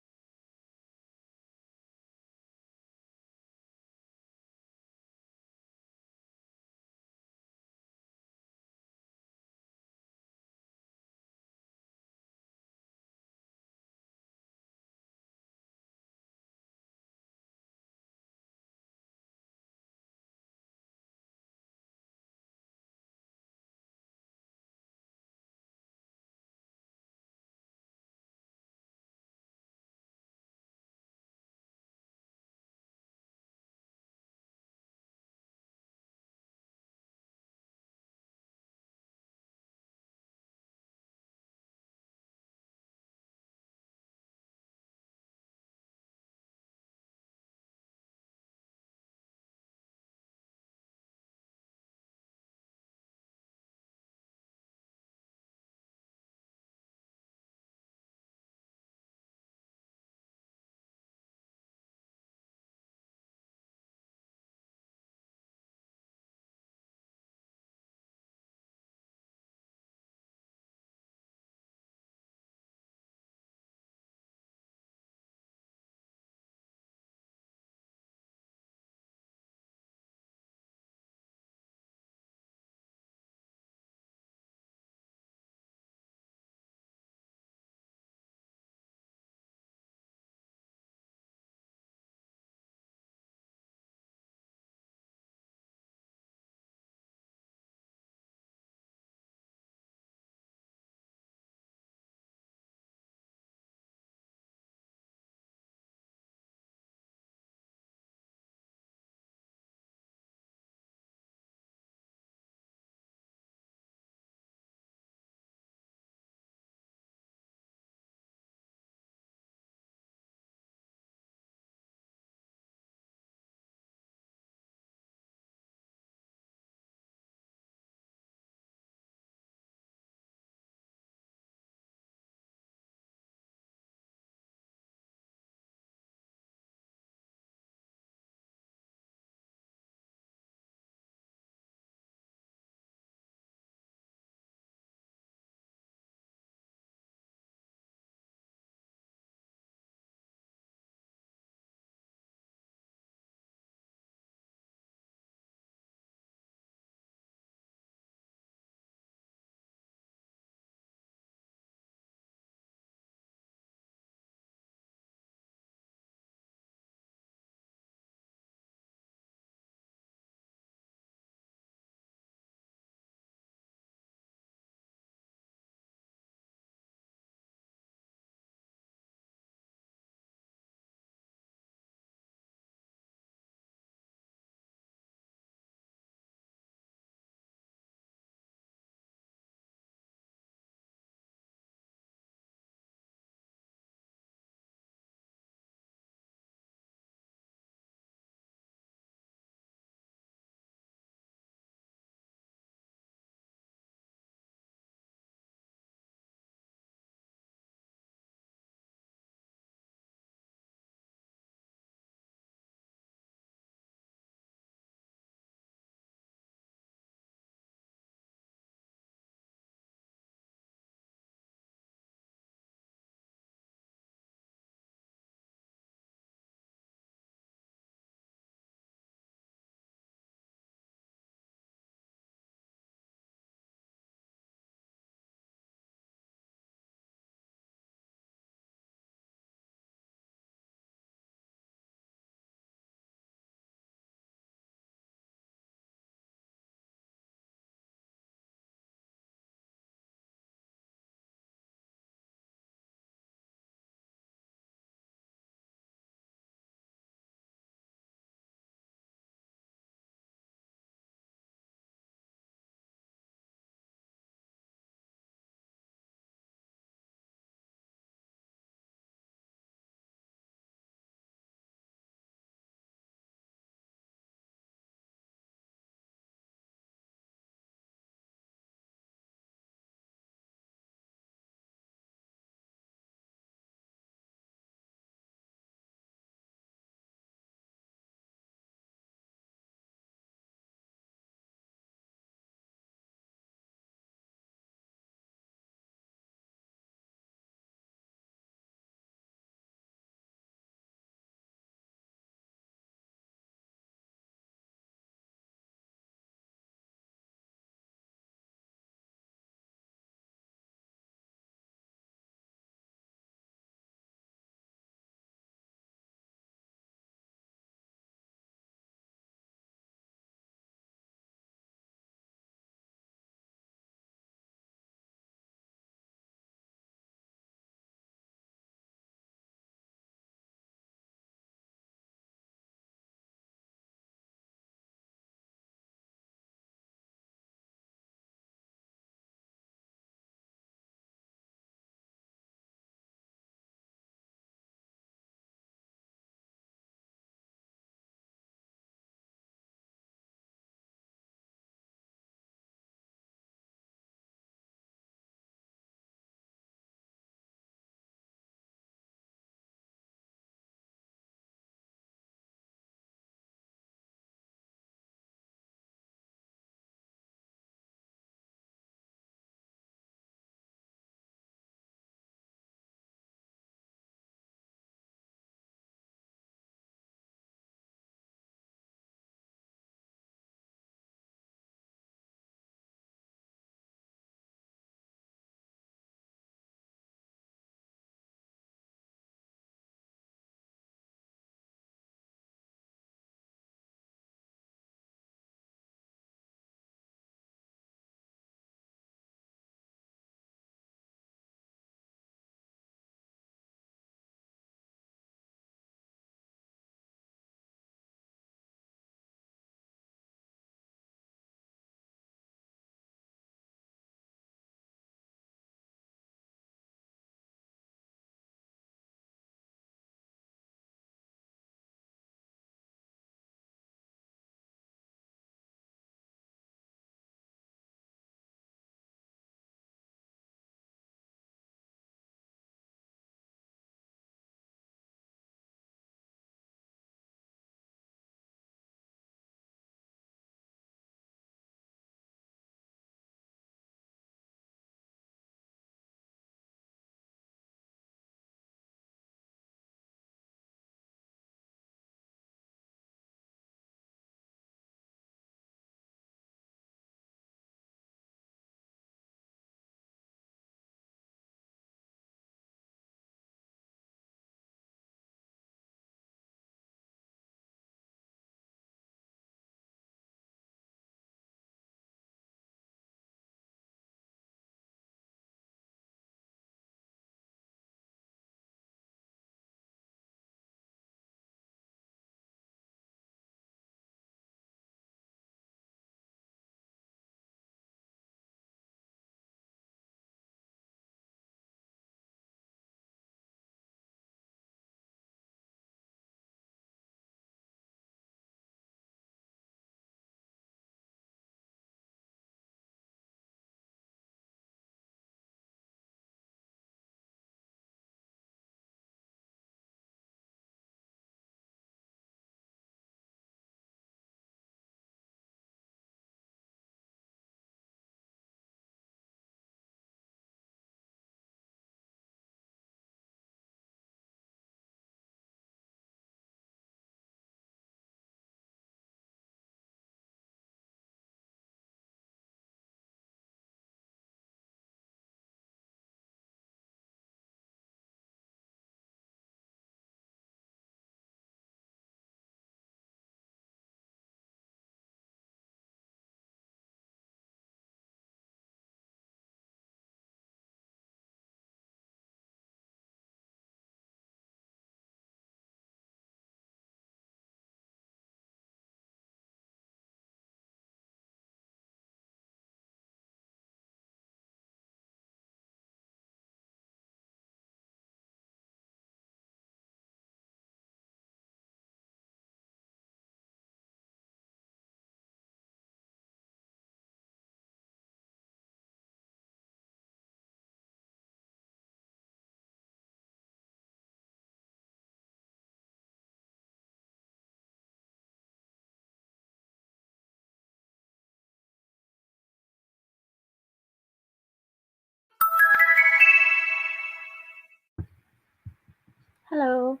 Hello.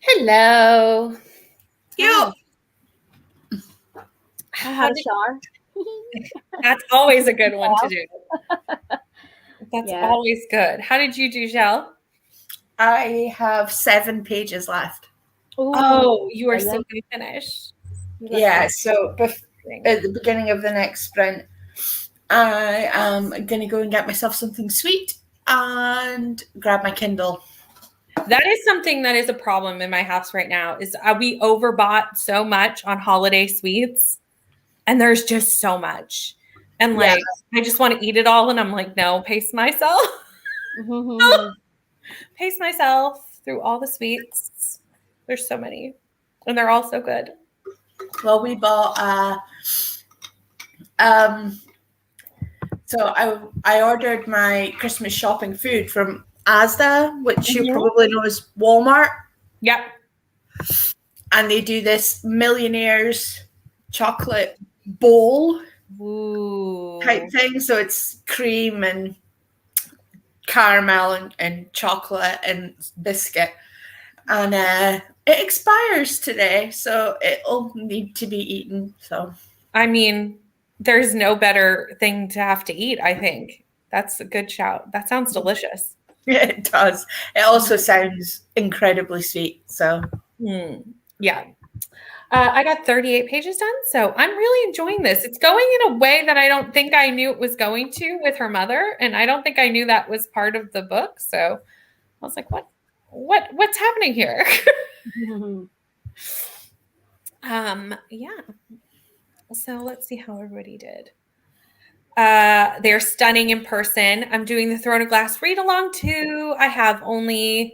Hello. Cute. I had a shower. That's always a good one to do. That's Yeah. always good. How did you do, Jill? I have 7 pages left. Ooh, Oh, you are so brilliant. going to finish. Yeah, so at the beginning of the next sprint, I am going to go and get myself something sweet and grab my Kindle. That is something that is a problem in my house right now is we overbought so much on holiday sweets and there's just so much. And like, I just want to eat it all. And I'm like, no, pace myself. Pace myself through all the sweets. There's so many and they're all so good. Well, we bought so I ordered my Christmas shopping food from Asda, which you probably know as Walmart. Yep. And they do this millionaire's chocolate bowl type thing. So it's cream and caramel and chocolate and biscuit. And it expires today, so it'll need to be eaten. So I mean, there's no better thing to have to eat, I think. That's a good shout. That sounds delicious. it does. It also sounds incredibly sweet. So yeah. I got 38 pages done, so I'm really enjoying this. It's going in a way that I don't think I knew it was going to with her mother, and I don't think I knew that was part of the book. So I was like, what's happening here? Yeah. So let's see how everybody did. They're stunning in person. I'm doing the Throne of Glass read along too. I have only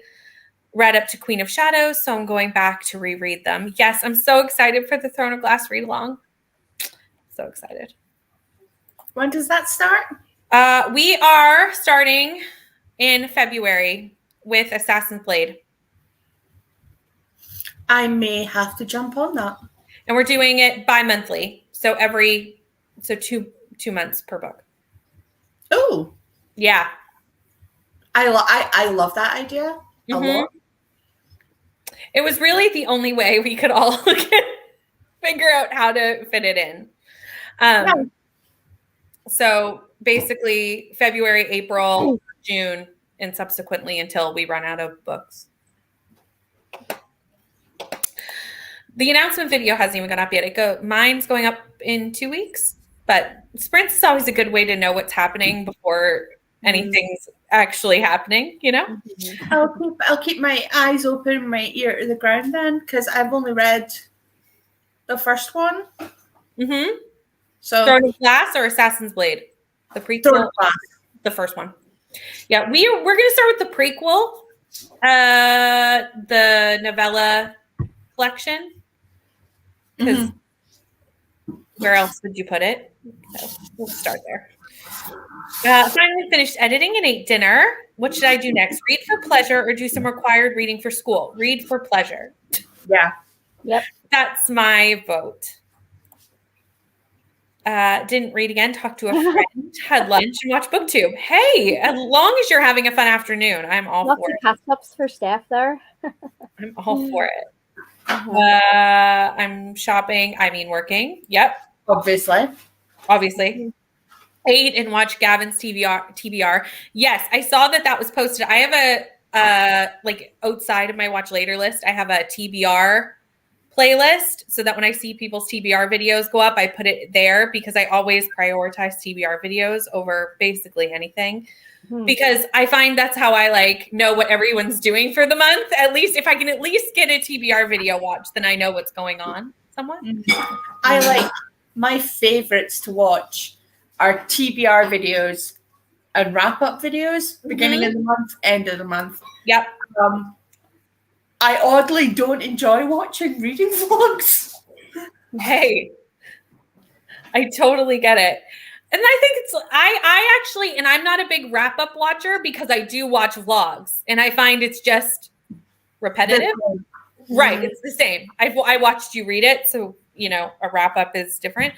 read up to Queen of Shadows, so I'm going back to reread them. Yes, I'm so excited for the Throne of Glass read along. So excited. When does that start? We are starting in February with Assassin's Blade. I may have to jump on that. And we're doing it bi-monthly. So two months per book. Oh. Yeah. I love that idea a lot. It was really the only way we could all figure out how to fit it in. So basically February, April, June, and subsequently until we run out of books. The announcement video hasn't even gone up yet. Mine's going up in 2 weeks, but sprints is always a good way to know what's happening before anything's actually happening, you know? I'll keep my eyes open, my ear to the ground then, because I've only read the first one. So Throne of Glass or Assassin's Blade? The prequel? Throne of Glass. The first one. Yeah, we're going to start with the prequel, the novella collection. Because where else would you put it? So we'll start there. Finally finished editing and ate dinner. What should I do next? Read for pleasure or do some required reading for school? Read for pleasure. Yeah. Yep. That's my vote. Didn't read again, talked to a friend, had lunch, and watched BookTube. Hey, as long as you're having a fun afternoon, I'm all Lots for of it. catch-ups for Steph there. I'm all for it. I'm shopping. I mean, working. Yep. Obviously. Ate and watched Gavin's TBR. Yes, I saw that was posted. I have a like outside of my watch later list, I have a TBR playlist so that when I see people's TBR videos go up, I put it there because I always prioritize TBR videos over basically anything. Because I find that's how I know what everyone's doing for the month. At least if I can at least get a TBR video watch, then I know what's going on somewhat. I my favorites to watch are TBR videos and wrap-up videos, beginning of the month, end of the month. Yep. I oddly don't enjoy watching reading vlogs. Hey, I totally get it. And I think I actually, and I'm not a big wrap-up watcher because I do watch vlogs and I find it's just repetitive. Right. It's the same. I watched you read it. So, a wrap-up is different.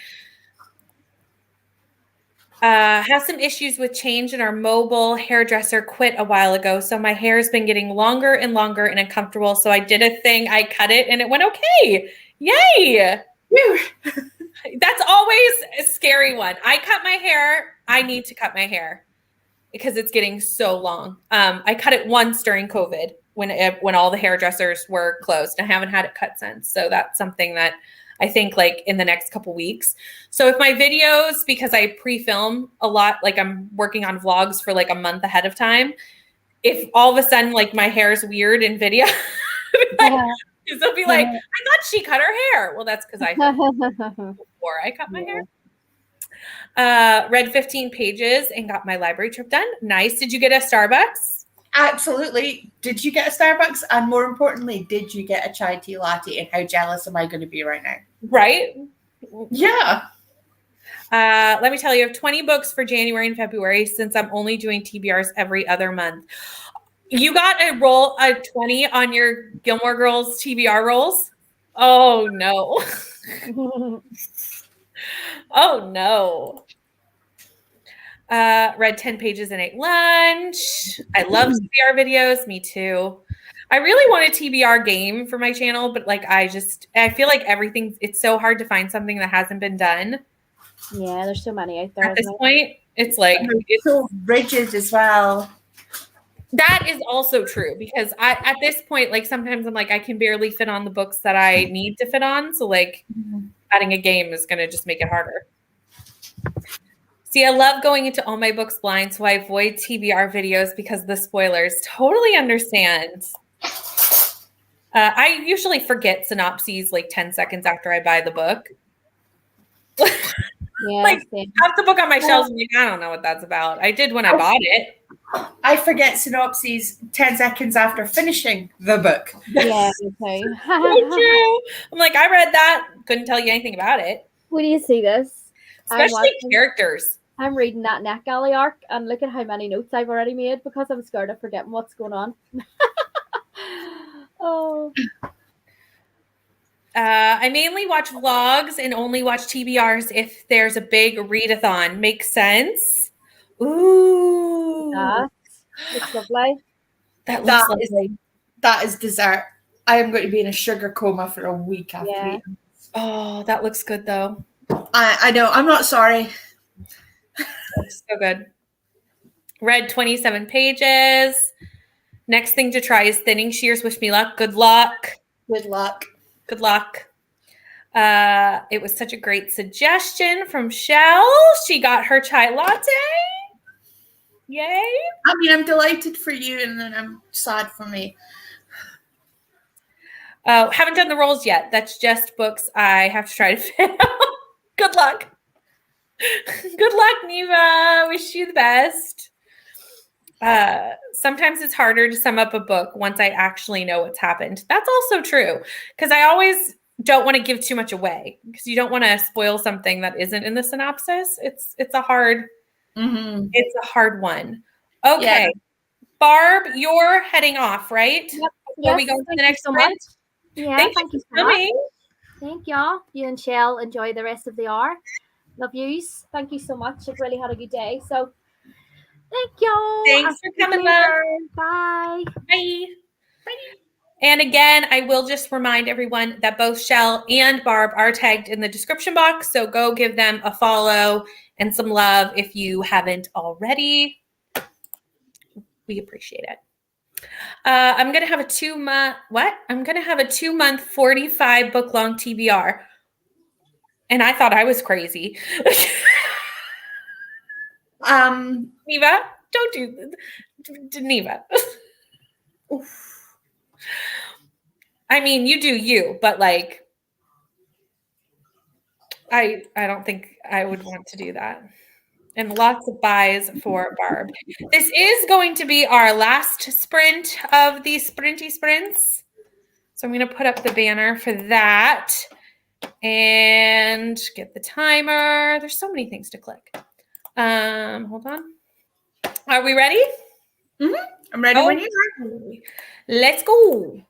Have some issues with change in our mobile hairdresser quit a while ago. So my hair has been getting longer and longer and uncomfortable. So I did a thing. I cut it and it went okay. Yay. Whew. That's always a scary one. I cut my hair. I need to cut my hair because it's getting so long. I cut it once during COVID when all the hairdressers were closed. I haven't had it cut since. So that's something that I think like in the next couple weeks. So if my videos, because I pre-film a lot, like I'm working on vlogs for like a month ahead of time. If all of a sudden like my hair is weird in video, they'll be like, I thought she cut her hair. Well, that's because I before I cut my hair. Read 15 pages and got my library trip done. Nice. Did you get a Starbucks? Absolutely. Did you get a Starbucks? And more importantly, did you get a chai tea latte? And how jealous am I going to be right now? Right? Yeah. Let me tell you, I have 20 books for January and February since I'm only doing TBRs every other month. You got a 20 on your Gilmore Girls TBR rolls? Oh, no. Oh, no. Read 10 pages and ate lunch. I love TBR videos. Me too. I really want a TBR game for my channel, but like I feel like it's so hard to find something that hasn't been done. Yeah, there's so many out there. At this point, it's like it's so rigid as well. That is also true because at this point, like sometimes I'm like, I can barely fit on the books that I need to fit on. So like adding a game is going to just make it harder. See, I love going into all my books blind, so I avoid TBR videos because of the spoilers. Totally understand. I usually forget synopses like 10 seconds after I buy the book. Yeah, like have the book on my shelves and like, I don't know what that's about. I did when I bought it. I forget synopses 10 seconds after finishing the book. Yeah, okay. So true. I'm like, I read that, couldn't tell you anything about it. Where do you see this? Especially characters. I'm reading that NetGalley arc and look at how many notes I've already made because I'm scared of forgetting what's going on. Oh. I mainly watch vlogs and only watch TBRs if there's a big readathon. Makes sense. Ooh. Looks lovely. That looks lovely. That is dessert. I am going to be in a sugar coma for a week after eating. Oh, that looks good though. I know. I'm not sorry. Looks so good. Read 27 pages. Next thing to try is thinning shears. Wish me luck. Good luck. Good luck. Good luck. It was such a great suggestion from Shell. She got her chai latte. Yay. I mean, I'm delighted for you and then I'm sad for me. Haven't done the rolls yet. That's just books I have to try to fit out. Good luck. Good luck, Neva. Wish you the best. Sometimes it's harder to sum up a book once I actually know what's happened. That's also true because I always don't want to give too much away because you don't want to spoil something that isn't in the synopsis. It's a hard it's a hard one. Okay. Yeah. Barb, you're heading off, right? Yep. Before we go to the next sprint. Yeah, thank you for coming. Thank y'all. You and Shell enjoy the rest of the hour. Love yous. Thank you so much. I've really had a good day. So thank y'all. Thanks for coming, love. Bye. Bye. Bye. And again, I will just remind everyone that both Shell and Barb are tagged in the description box. So go give them a follow and some love if you haven't already. We appreciate it. I'm going to have a 2-month, I'm going to have a 2-month 45 book long TBR. And I thought I was crazy. Neva, don't do Neva. I mean, you do you, but like, I don't think I would want to do that. And lots of buys for Barb. This is going to be our last sprint of these sprinty sprints. So I'm going to put up the banner for that and get the timer. There's so many things to click. Hold on. Are we ready? I'm ready when you are. Let's go.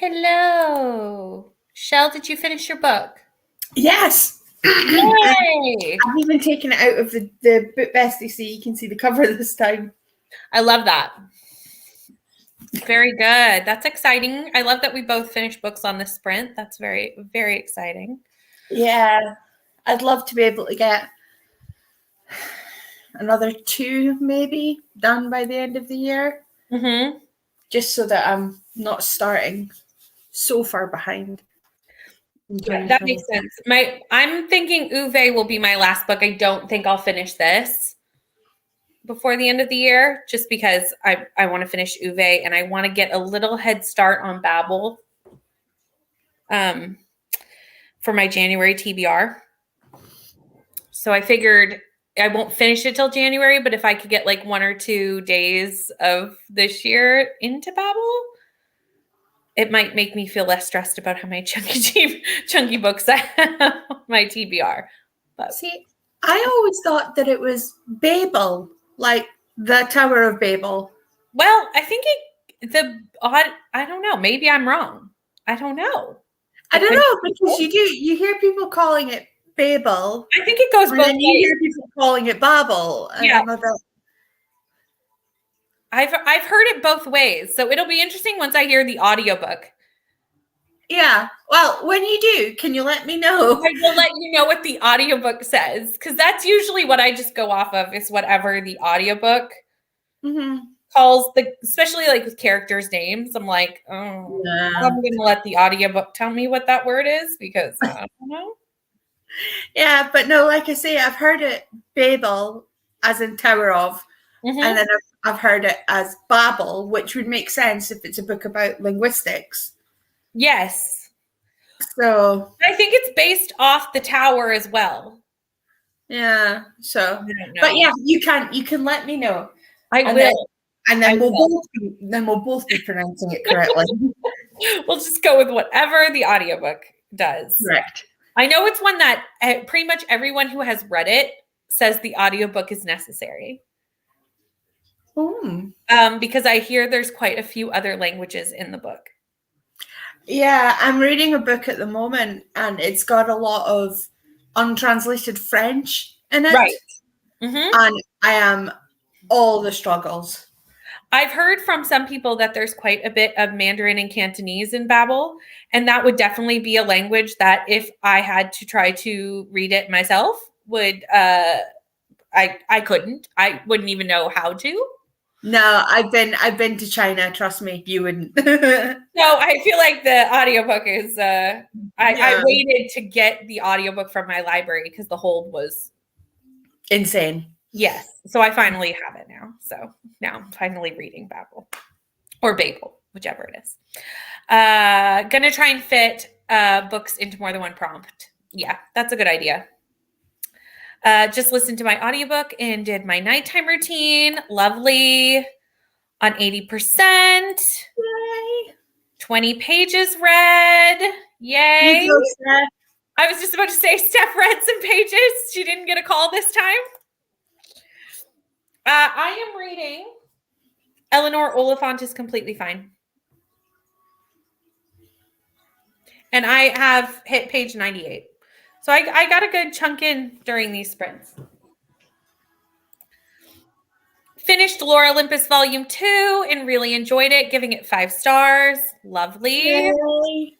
Hello. Shell, did you finish your book? Yes. Yay! I've even taken it out of the book bestie so you can see the cover this time. I love that. Very good. That's exciting. I love that we both finished books on the sprint. That's very, very exciting. Yeah. I'd love to be able to get another 2 maybe done by the end of the year. Mm-hmm. Just so that I'm not starting so far behind. Yeah, that makes sense. I'm thinking Uwe will be my last book. I don't think I'll finish this before the end of the year, just because I want to finish Uwe and I want to get a little head start on Babel for my January TBR. So I figured I won't finish it till January, but if I could get like 1 or 2 days of this year into Babel, it might make me feel less stressed about how many chunky books I have on my TBR. But see, I always thought that it was Babel, like the Tower of Babel. Well, I think I don't know. Maybe I'm wrong. I don't know. I don't know, because you hear people calling it Babel. I think it goes both ways. You hear people calling it Babel. Yeah. I've heard it both ways. So it'll be interesting once I hear the audiobook. Yeah. Well, when you do, can you let me know? I will let you know what the audiobook says, because that's usually what I just go off of, is whatever the audiobook calls, especially like with characters' names. I'm like, oh, yeah. I'm going to let the audiobook tell me what that word is, because I don't know. Yeah, but no, like I say, I've heard it Babel, as in Tower of, and then I've heard it as Babel, which would make sense if it's a book about linguistics. Yes. So I think it's based off the tower as well. Yeah. So, but yeah, you can let me know. I will. Then we'll both be pronouncing it correctly. We'll just go with whatever the audiobook does. Correct. I know it's one that pretty much everyone who has read it says the audiobook is necessary. Because I hear there's quite a few other languages in the book. Yeah, I'm reading a book at the moment, and it's got a lot of untranslated French in it. Right. And I am all the struggles. I've heard from some people that there's quite a bit of Mandarin and Cantonese in Babel, and that would definitely be a language that if I had to try to read it myself, would I couldn't. I wouldn't even know how to. No, I've been to China. Trust me, you wouldn't. No, I feel like the audiobook is. I waited to get the audiobook from my library because the hold was insane. Yes, so I finally have it now. So now I'm finally reading Babel or Babel, whichever it is. Gonna try and fit books into more than one prompt. Yeah, that's a good idea. Just listened to my audiobook and did my nighttime routine. Lovely. On 80%. Yay. 20 pages read. Yay. You go, I was just about to say Steph read some pages. She didn't get a call this time. I am reading Eleanor Oliphant is Completely Fine. And I have hit page 98. So I got a good chunk in during these sprints. Finished Lore Olympus Volume 2 and really enjoyed it, giving it 5 stars. Lovely. Yay.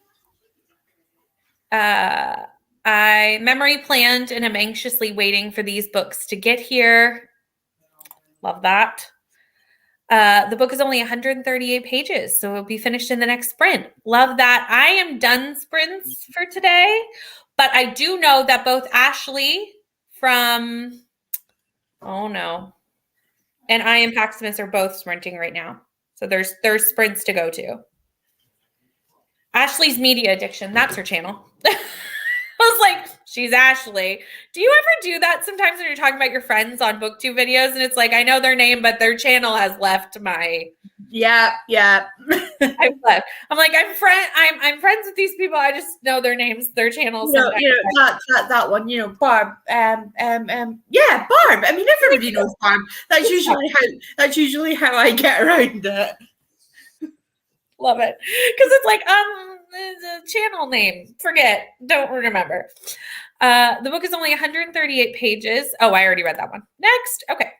I memory planned and am anxiously waiting for these books to get here. Love that. The book is only 138 pages, so it'll be finished in the next sprint. Love that. I am done sprints for today. But I do know that both Ashley from, and I am Paximus are both sprinting right now. So there's sprints to go to. Ashley's Media Addiction, that's her channel. I was like, she's Ashley. Do you ever do that sometimes when you're talking about your friends on BookTube videos and it's like, I know their name, but their channel has left my... Yeah. I've left. I'm like, I'm friends with these people. I just know their names, their channels. That one, Barb. Barb. I mean, everybody knows Barb. That's usually how I get around it. Love it. Because it's like, the channel name. Forget. Don't remember. The book is only 138 pages. Oh, I already read that one. Next. Okay.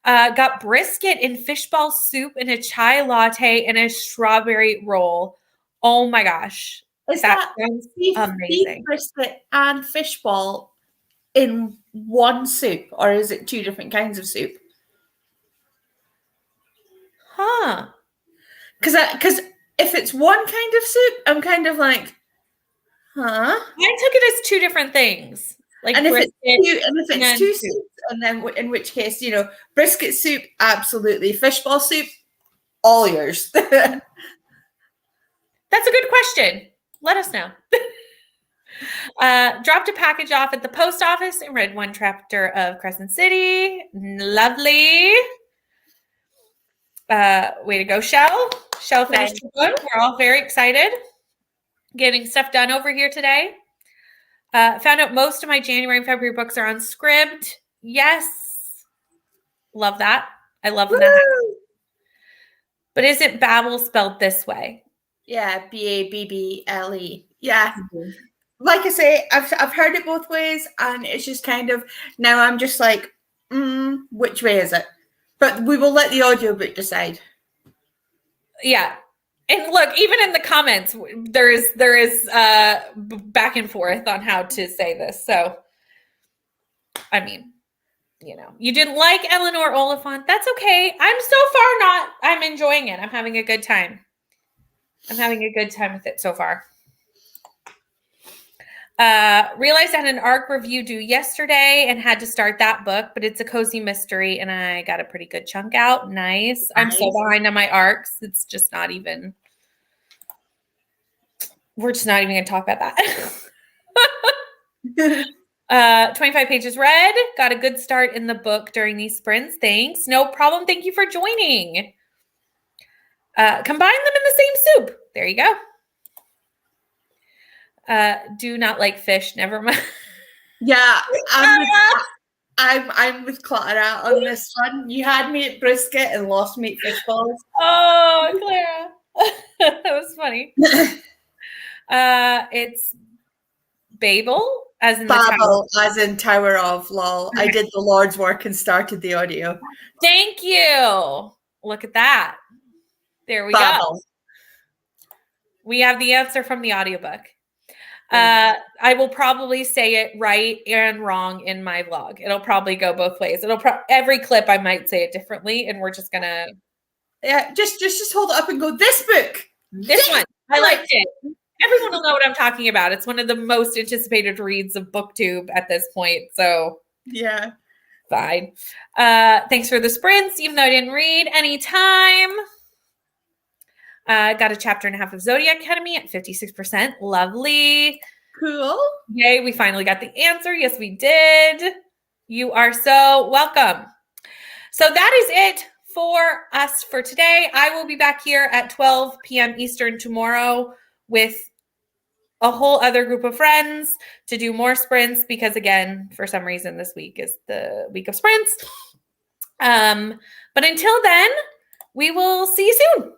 Got brisket in fishball soup and a chai latte and a strawberry roll. Oh my gosh. Is that sounds beef amazing. brisket and fishball in one soup, or is it two different kinds of soup? Huh. Because if it's one kind of soup, I'm kind of like, huh? I took it as two different things. Like And if brisket it's two soup. soups, and then in which case, brisket soup, absolutely. Fishball soup, all yours. That's a good question. Let us know. Dropped a package off at the post office and read one chapter of Crescent City. Lovely. Way to go, Shell. Shell finished the book. We're all very excited. Getting stuff done over here today. Found out most of my January and February books are on Scribd. Yes. Love that. I love that. But isn't Babble spelled this way? Yeah, Babble. Yeah. Mm-hmm. Like I say, I've heard it both ways, and it's just kind of, now I'm just like, which way is it? But we will let the audiobook decide. Yeah. And look, even in the comments, there is back and forth on how to say this. So, I mean, you didn't like Eleanor Oliphant. That's okay. I'm enjoying it. I'm having a good time. I'm having a good time with it so far. Realized I had an ARC review due yesterday and had to start that book, but it's a cozy mystery and I got a pretty good chunk out. Nice. I'm so behind on my ARCs. It's just not even, we're just not even going to talk about that. 25 pages read. Got a good start in the book during these sprints. Thanks. No problem. Thank you for joining. Combine them in the same soup. There you go. Do not like fish. Never mind. Yeah, I'm with Clara on this one. You had me at brisket and lost me at fish balls. Oh, Clara, that was funny. It's Babel, as in Babel, as in Tower of Lol. I did the Lord's work and started the audio. Thank you. Look at that. There we go. We have the answer from the audiobook. I will probably say it right and wrong in my vlog. It'll probably go both ways. Every clip I might say it differently, and we're just gonna just hold it up and go, this book. This one. I liked it. Everyone will know what I'm talking about. It's one of the most anticipated reads of BookTube at this point. So yeah. Fine. Thanks for the sprints, even though I didn't read any time. Got a chapter and a half of Zodiac Academy at 56%. Lovely. Cool. Yay, we finally got the answer. Yes, we did. You are so welcome. So that is it for us for today. I will be back here at 12 p.m. Eastern tomorrow with a whole other group of friends to do more sprints because, again, for some reason, this week is the week of sprints. But until then, we will see you soon.